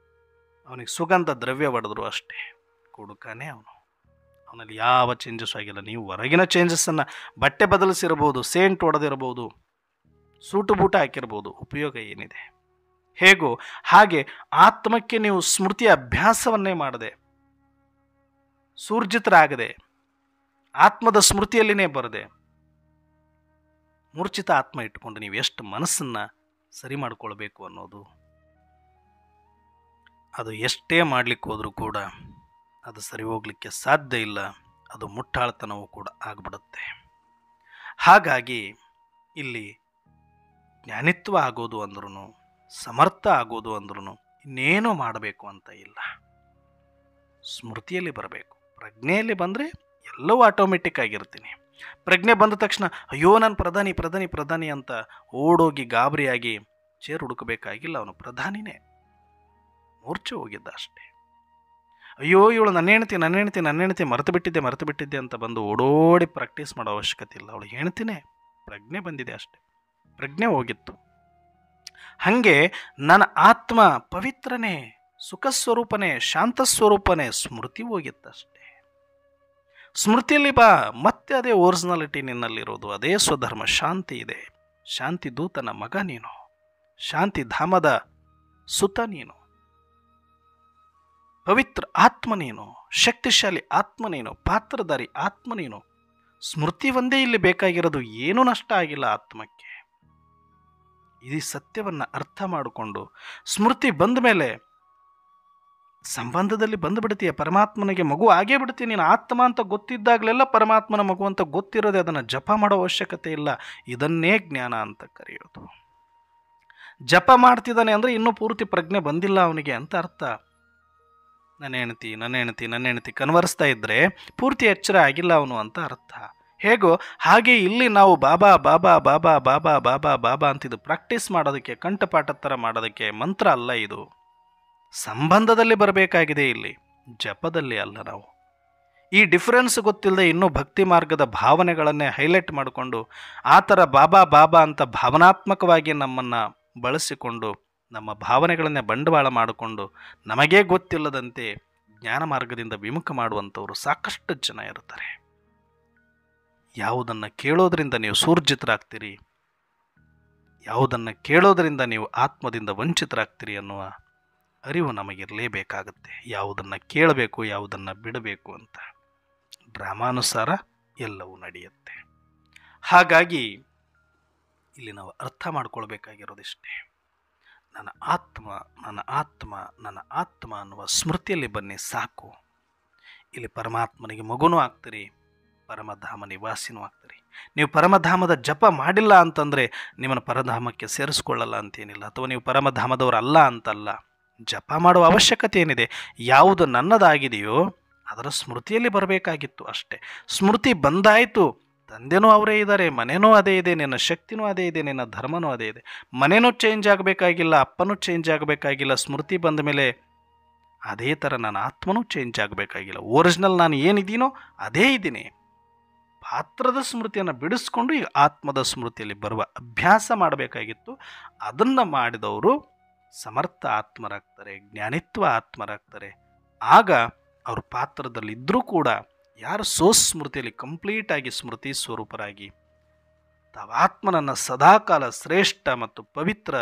ಅವನಿಗೆ ಸುಗಂಧ ದ್ರವ್ಯ ಹೊಡೆದ್ರು ಅಷ್ಟೇ, ಕುಡುಕನೇ ಅವನು. ಅವನಲ್ಲಿ ಯಾವ ಚೇಂಜಸ್ ಆಗಿಲ್ಲ. ನೀವು ಹೊರಗಿನ ಚೇಂಜಸ್ಸನ್ನು ಬಟ್ಟೆ ಬದಲಿಸಿರ್ಬೋದು, ಸೇಂಟ್ ಹೊಡೆದಿರ್ಬೋದು, ಸೂಟು ಬೂಟ ಹಾಕಿರ್ಬೋದು, ಉಪಯೋಗ ಏನಿದೆ? ಹೇಗೋ ಹಾಗೆ ಆತ್ಮಕ್ಕೆ ನೀವು ಸ್ಮೃತಿಯ ಅಭ್ಯಾಸವನ್ನೇ ಮಾಡದೆ, ಸೂರ್ಜಿತರಾಗದೆ, ಆತ್ಮದ ಸ್ಮೃತಿಯಲ್ಲಿನೇ ಬರದೆ, ಮೂರ್ಛಿತ ಆತ್ಮ ಇಟ್ಟುಕೊಂಡು ನೀವು ಎಷ್ಟು ಮನಸ್ಸನ್ನು ಸರಿ ಮಾಡಿಕೊಳ್ಬೇಕು ಅನ್ನೋದು, ಅದು ಎಷ್ಟೇ ಮಾಡಲಿಕ್ಕೆ ಹೋದರೂ ಕೂಡ ಅದು ಸರಿ ಹೋಗಲಿಕ್ಕೆ ಸಾಧ್ಯ ಇಲ್ಲ. ಅದು ಮುಟ್ಟಾಳ್ತನವೂ ಕೂಡ ಆಗಿಬಿಡುತ್ತೆ. ಹಾಗಾಗಿ ಇಲ್ಲಿ ಜ್ಞಾನಿತ್ವ ಆಗೋದು ಅಂದ್ರೂ, ಸಮರ್ಥ ಆಗೋದು ಅಂದ್ರೂ ಇನ್ನೇನೋ ಮಾಡಬೇಕು ಅಂತ ಇಲ್ಲ. ಸ್ಮೃತಿಯಲ್ಲಿ ಬರಬೇಕು. ಪ್ರಜ್ಞೆಯಲ್ಲಿ ಬಂದರೆ ಎಲ್ಲವೂ ಆಟೋಮೆಟಿಕ್ ಆಗಿರ್ತೀನಿ. ಪ್ರಜ್ಞೆ ಬಂದ ತಕ್ಷಣ ಅಯ್ಯೋ ನಾನು ಪ್ರಧಾನಿ ಪ್ರಧಾನಿ ಪ್ರಧಾನಿ ಅಂತ ಓಡೋಗಿ ಗಾಬರಿಯಾಗಿ ಚೇರು ಹುಡುಕಬೇಕಾಗಿಲ್ಲ. ಅವನು ಪ್ರಧಾನಿನೇ, ಮೂರ್ಛೆ ಹೋಗಿದ್ದ ಅಷ್ಟೇ. ಅಯ್ಯೋ ಇವಳು ನನ್ನ ಹೆಂಡತಿ ಮರೆತು ಬಿಟ್ಟಿದ್ದೆ ಅಂತ ಬಂದು ಓಡೋಡಿ ಪ್ರಾಕ್ಟೀಸ್ ಮಾಡೋ ಅವಶ್ಯಕತೆ ಇಲ್ಲ. ಅವಳು ಹೆಣ್ತಿನೇ, ಪ್ರಜ್ಞೆ ಬಂದಿದೆ ಅಷ್ಟೆ, ಪ್ರಜ್ಞೆ ಹೋಗಿತ್ತು. ಹಾಗೆ ನನ್ನ ಆತ್ಮ ಪವಿತ್ರನೇ, ಸುಖ ಸ್ವರೂಪನೇ, ಶಾಂತ ಸ್ವರೂಪನೇ, ಸ್ಮೃತಿ ಹೋಗಿತ್ತಷ್ಟೇ. ಸ್ಮೃತಿಯಲ್ಲಿ ಬಾ, ಮತ್ತೆ ಅದೇ ಒರಿಜಿನಾಲಿಟಿ ನಿನ್ನಲ್ಲಿರೋದು, ಅದೇ ಸ್ವಧರ್ಮ, ಶಾಂತಿ ಇದೆ. ಶಾಂತಿ ದೂತನ ಮಗ ನೀನು, ಶಾಂತಿ ಧಾಮದ ಸುತ ನೀನು, ಪವಿತ್ರ ಆತ್ಮ ನೀನು, ಶಕ್ತಿಶಾಲಿ ಆತ್ಮ ನೀನು, ಪಾತ್ರಧಾರಿ ಆತ್ಮ ನೀನು. ಸ್ಮೃತಿ ಒಂದೇ ಇಲ್ಲಿ ಬೇಕಾಗಿರೋದು, ಏನೂ ನಷ್ಟ ಆಗಿಲ್ಲ ಆತ್ಮಕ್ಕೆ. ಈ ಸತ್ಯವನ್ನು ಅರ್ಥ ಮಾಡಿಕೊಂಡು ಸ್ಮೃತಿ ಬಂದ ಮೇಲೆ ಸಂಬಂಧದಲ್ಲಿ ಬಂದುಬಿಡ್ತೀಯ. ಪರಮಾತ್ಮನಿಗೆ ಮಗು ಆಗೇ ಬಿಡ್ತೀಯ. ನೀನು ಆತ್ಮ ಅಂತ ಗೊತ್ತಿದ್ದಾಗಲೆಲ್ಲ ಪರಮಾತ್ಮನ ಮಗು ಅಂತ ಗೊತ್ತಿರೋದೆ, ಅದನ್ನು ಜಪ ಮಾಡೋ ಅವಶ್ಯಕತೆ ಇಲ್ಲ. ಇದನ್ನೇ ಜ್ಞಾನ ಅಂತ ಕರೆಯೋದು. ಜಪ ಮಾಡ್ತಿದ್ದಾನೆ ಅಂದರೆ ಇನ್ನೂ ಪೂರ್ತಿ ಪ್ರಜ್ಞೆ ಬಂದಿಲ್ಲ ಅವನಿಗೆ ಅಂತ ಅರ್ಥ. ನನ್ನ ಹೆಂಡತಿ ಕನ್ವರ್ಸ್ತಾ ಇದ್ದರೆ ಪೂರ್ತಿ ಎಚ್ಚರ ಆಗಿಲ್ಲ ಅವನು ಅಂತ ಅರ್ಥ. ಹೇಗೋ ಹಾಗೆ ಇಲ್ಲಿ ನಾವು ಬಾಬಾ ಬಾಬಾ ಬಾಬಾ ಬಾಬಾ ಬಾಬಾ ಬಾಬಾ ಅಂತಿದ್ದು ಪ್ರಾಕ್ಟೀಸ್ ಮಾಡೋದಕ್ಕೆ, ಕಂಠಪಾಠ ಥರ ಮಾಡೋದಕ್ಕೆ ಮಂತ್ರ ಅಲ್ಲ ಇದು. ಸಂಬಂಧದಲ್ಲಿ ಬರಬೇಕಾಗಿದೆ, ಇಲ್ಲಿ ಜಪದಲ್ಲಿ ಅಲ್ಲ. ನಾವು ಈ ಡಿಫರೆನ್ಸ್ ಗೊತ್ತಿಲ್ಲದೆ ಇನ್ನೂ ಭಕ್ತಿ ಮಾರ್ಗದ ಭಾವನೆಗಳನ್ನೇ ಹೈಲೈಟ್ ಮಾಡಿಕೊಂಡು ಆ ಥರ ಬಾಬಾ ಬಾಬಾ ಅಂತ ಭಾವನಾತ್ಮಕವಾಗಿ ನಮ್ಮನ್ನು ಬಳಸಿಕೊಂಡು ನಮ್ಮ ಭಾವನೆಗಳನ್ನೇ ಬಂಡವಾಳ ಮಾಡಿಕೊಂಡು ನಮಗೇ ಗೊತ್ತಿಲ್ಲದಂತೆ ಜ್ಞಾನ ಮಾರ್ಗದಿಂದ ವಿಮುಖ ಮಾಡುವಂಥವರು ಸಾಕಷ್ಟು ಜನ ಇರ್ತಾರೆ. ಯಾವುದನ್ನು ಕೇಳೋದ್ರಿಂದ ನೀವು ಸೂರ್ಜಿತರಾಗ್ತೀರಿ, ಯಾವುದನ್ನು ಕೇಳೋದರಿಂದ ನೀವು ಆತ್ಮದಿಂದ ವಂಚಿತರಾಗ್ತೀರಿ ಅನ್ನುವ ಅರಿವು ನಮಗಿರಲೇಬೇಕಾಗುತ್ತೆ. ಯಾವುದನ್ನು ಕೇಳಬೇಕು, ಯಾವುದನ್ನು ಬಿಡಬೇಕು ಅಂತ. ಡ್ರಾಮಾನುಸಾರ ಎಲ್ಲವೂ ನಡೆಯುತ್ತೆ. ಹಾಗಾಗಿ ಇಲ್ಲಿ ನಾವು ಅರ್ಥ ಮಾಡ್ಕೊಳ್ಬೇಕಾಗಿರೋದಿಷ್ಟೇ, ನನ್ನ ಆತ್ಮ ನನ್ನ ಆತ್ಮ ನನ್ನ ಆತ್ಮ ಅನ್ನುವ ಸ್ಮೃತಿಯಲ್ಲಿ ಬನ್ನಿ ಸಾಕು. ಇಲ್ಲಿ ಪರಮಾತ್ಮನಿಗೆ ಮಗುನೂ ಆಗ್ತೀರಿ, ಪರಮಧಾಮ ನಿವಾಸಿನೂ ಆಗ್ತೀರಿ. ನೀವು ಪರಮಧಾಮದ ಜಪ ಮಾಡಿಲ್ಲ ಅಂತಂದರೆ ನಿಮ್ಮನ್ನು ಪರಧಾಮಕ್ಕೆ ಸೇರಿಸ್ಕೊಳ್ಳಲ್ಲ ಅಂತೇನಿಲ್ಲ, ಅಥವಾ ನೀವು ಪರಮಧಾಮದವರಲ್ಲ ಅಂತಲ್ಲ. ಜಪ ಮಾಡುವ ಅವಶ್ಯಕತೆ ಏನಿದೆ, ಯಾವುದು ನನ್ನದಾಗಿದೆಯೋ ಅದರ ಸ್ಮೃತಿಯಲ್ಲಿ ಬರಬೇಕಾಗಿತ್ತು ಅಷ್ಟೇ. ಸ್ಮೃತಿ ಬಂದಾಯಿತು, ತಂದೆನೂ ಅವರೇ ಇದ್ದಾರೆ, ಮನೆಯೂ ಅದೇ ಇದೆ, ನಿನ್ನ ಶಕ್ತಿನೂ ಅದೇ ಇದೆ, ನಿನ್ನ ಧರ್ಮನೂ ಅದೇ ಇದೆ. ಮನೆಯೂ ಚೇಂಜ್ ಆಗಬೇಕಾಗಿಲ್ಲ, ಅಪ್ಪನೂ ಚೇಂಜ್ ಆಗಬೇಕಾಗಿಲ್ಲ. ಸ್ಮೃತಿ ಬಂದ ಮೇಲೆ ಅದೇ ಥರ ನನ್ನ ಆತ್ಮನೂ ಚೇಂಜ್ ಆಗಬೇಕಾಗಿಲ್ಲ. ಒರಿಜಿನಲ್ ನಾನು ಏನಿದ್ದೀನೋ ಅದೇ ಇದ್ದೀನಿ. ಪಾತ್ರದ ಸ್ಮೃತಿಯನ್ನು ಬಿಡಿಸ್ಕೊಂಡು ಈಗ ಆತ್ಮದ ಸ್ಮೃತಿಯಲ್ಲಿ ಬರುವ ಅಭ್ಯಾಸ ಮಾಡಬೇಕಾಗಿತ್ತು. ಅದನ್ನು ಮಾಡಿದವರು ಸಮರ್ಥ ಆತ್ಮರಾಗ್ತಾರೆ, ಜ್ಞಾನಿತ್ವ ಆತ್ಮರಾಗ್ತಾರೆ. ಆಗ ಅವರು ಪಾತ್ರದಲ್ಲಿದ್ದರೂ ಕೂಡ ಯಾರು ಸ್ಮೃತಿಯಲ್ಲಿ ಕಂಪ್ಲೀಟಾಗಿ ಸ್ಮೃತಿ ಸ್ವರೂಪರಾಗಿ ತಾವಾತ್ಮನನ್ನು ಸದಾಕಾಲ ಶ್ರೇಷ್ಠ ಮತ್ತು ಪವಿತ್ರ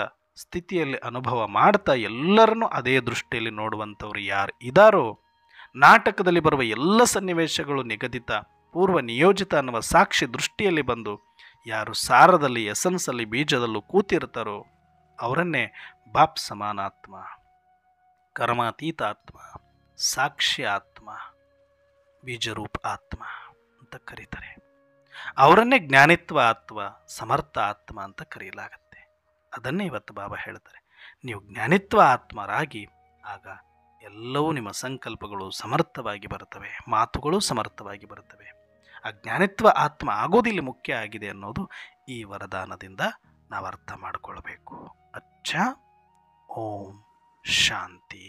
ಸ್ಥಿತಿಯಲ್ಲಿ ಅನುಭವ ಮಾಡ್ತಾ ಎಲ್ಲರನ್ನೂ ಅದೇ ದೃಷ್ಟಿಯಲ್ಲಿ ನೋಡುವಂಥವ್ರು ಯಾರು ಇದ್ದಾರೋ, ನಾಟಕದಲ್ಲಿ ಬರುವ ಎಲ್ಲ ಸನ್ನಿವೇಶಗಳು ನಿಗದಿತ ಪೂರ್ವ ನಿಯೋಜಿತ ಅನ್ನುವ ಸಾಕ್ಷಿ ದೃಷ್ಟಿಯಲ್ಲಿ ಬಂದು ಯಾರು ಸಾರದಲ್ಲಿ ಎಸನ್ಸಲ್ಲಿ ಬೀಜದಲ್ಲೂ ಕೂತಿರ್ತಾರೋ ಅವರನ್ನೇ ಬಾಪ್ ಸಮಾನಾತ್ಮ, ಕರ್ಮಾತೀತ ಆತ್ಮ, ಸಾಕ್ಷಿ ಆತ್ಮ, ಬೀಜರೂಪ ಆತ್ಮ ಅಂತ ಕರೀತಾರೆ. ಅವರನ್ನೇ ಜ್ಞಾನಿತ್ವ ಆತ್ಮ, ಸಮರ್ಥ ಆತ್ಮ ಅಂತ ಕರೆಯಲಾಗತ್ತೆ. ಅದನ್ನೇ ಇವತ್ತು ಬಾಬಾ ಹೇಳ್ತಾರೆ, ನೀವು ಜ್ಞಾನಿತ್ವ ಆತ್ಮರಾಗಿ ಆಗ ಎಲ್ಲವೂ ನಿಮ್ಮ ಸಂಕಲ್ಪಗಳು ಸಮರ್ಥವಾಗಿ ಬರ್ತವೆ, ಮಾತುಗಳು ಸಮರ್ಥವಾಗಿ ಬರ್ತವೆ. ಆ ಜ್ಞಾನಿತ್ವ ಆತ್ಮ ಆಗೋದಿಲ್ಲಿ ಮುಖ್ಯ ಆಗಿದೆ ಅನ್ನೋದು ಈ ವರದಾನದಿಂದ ನಾವು ಅರ್ಥ ಮಾಡಿಕೊಳ್ಬೇಕು. ಅಚ್ಚಾ, ಓಂ ಶಾಂತಿ.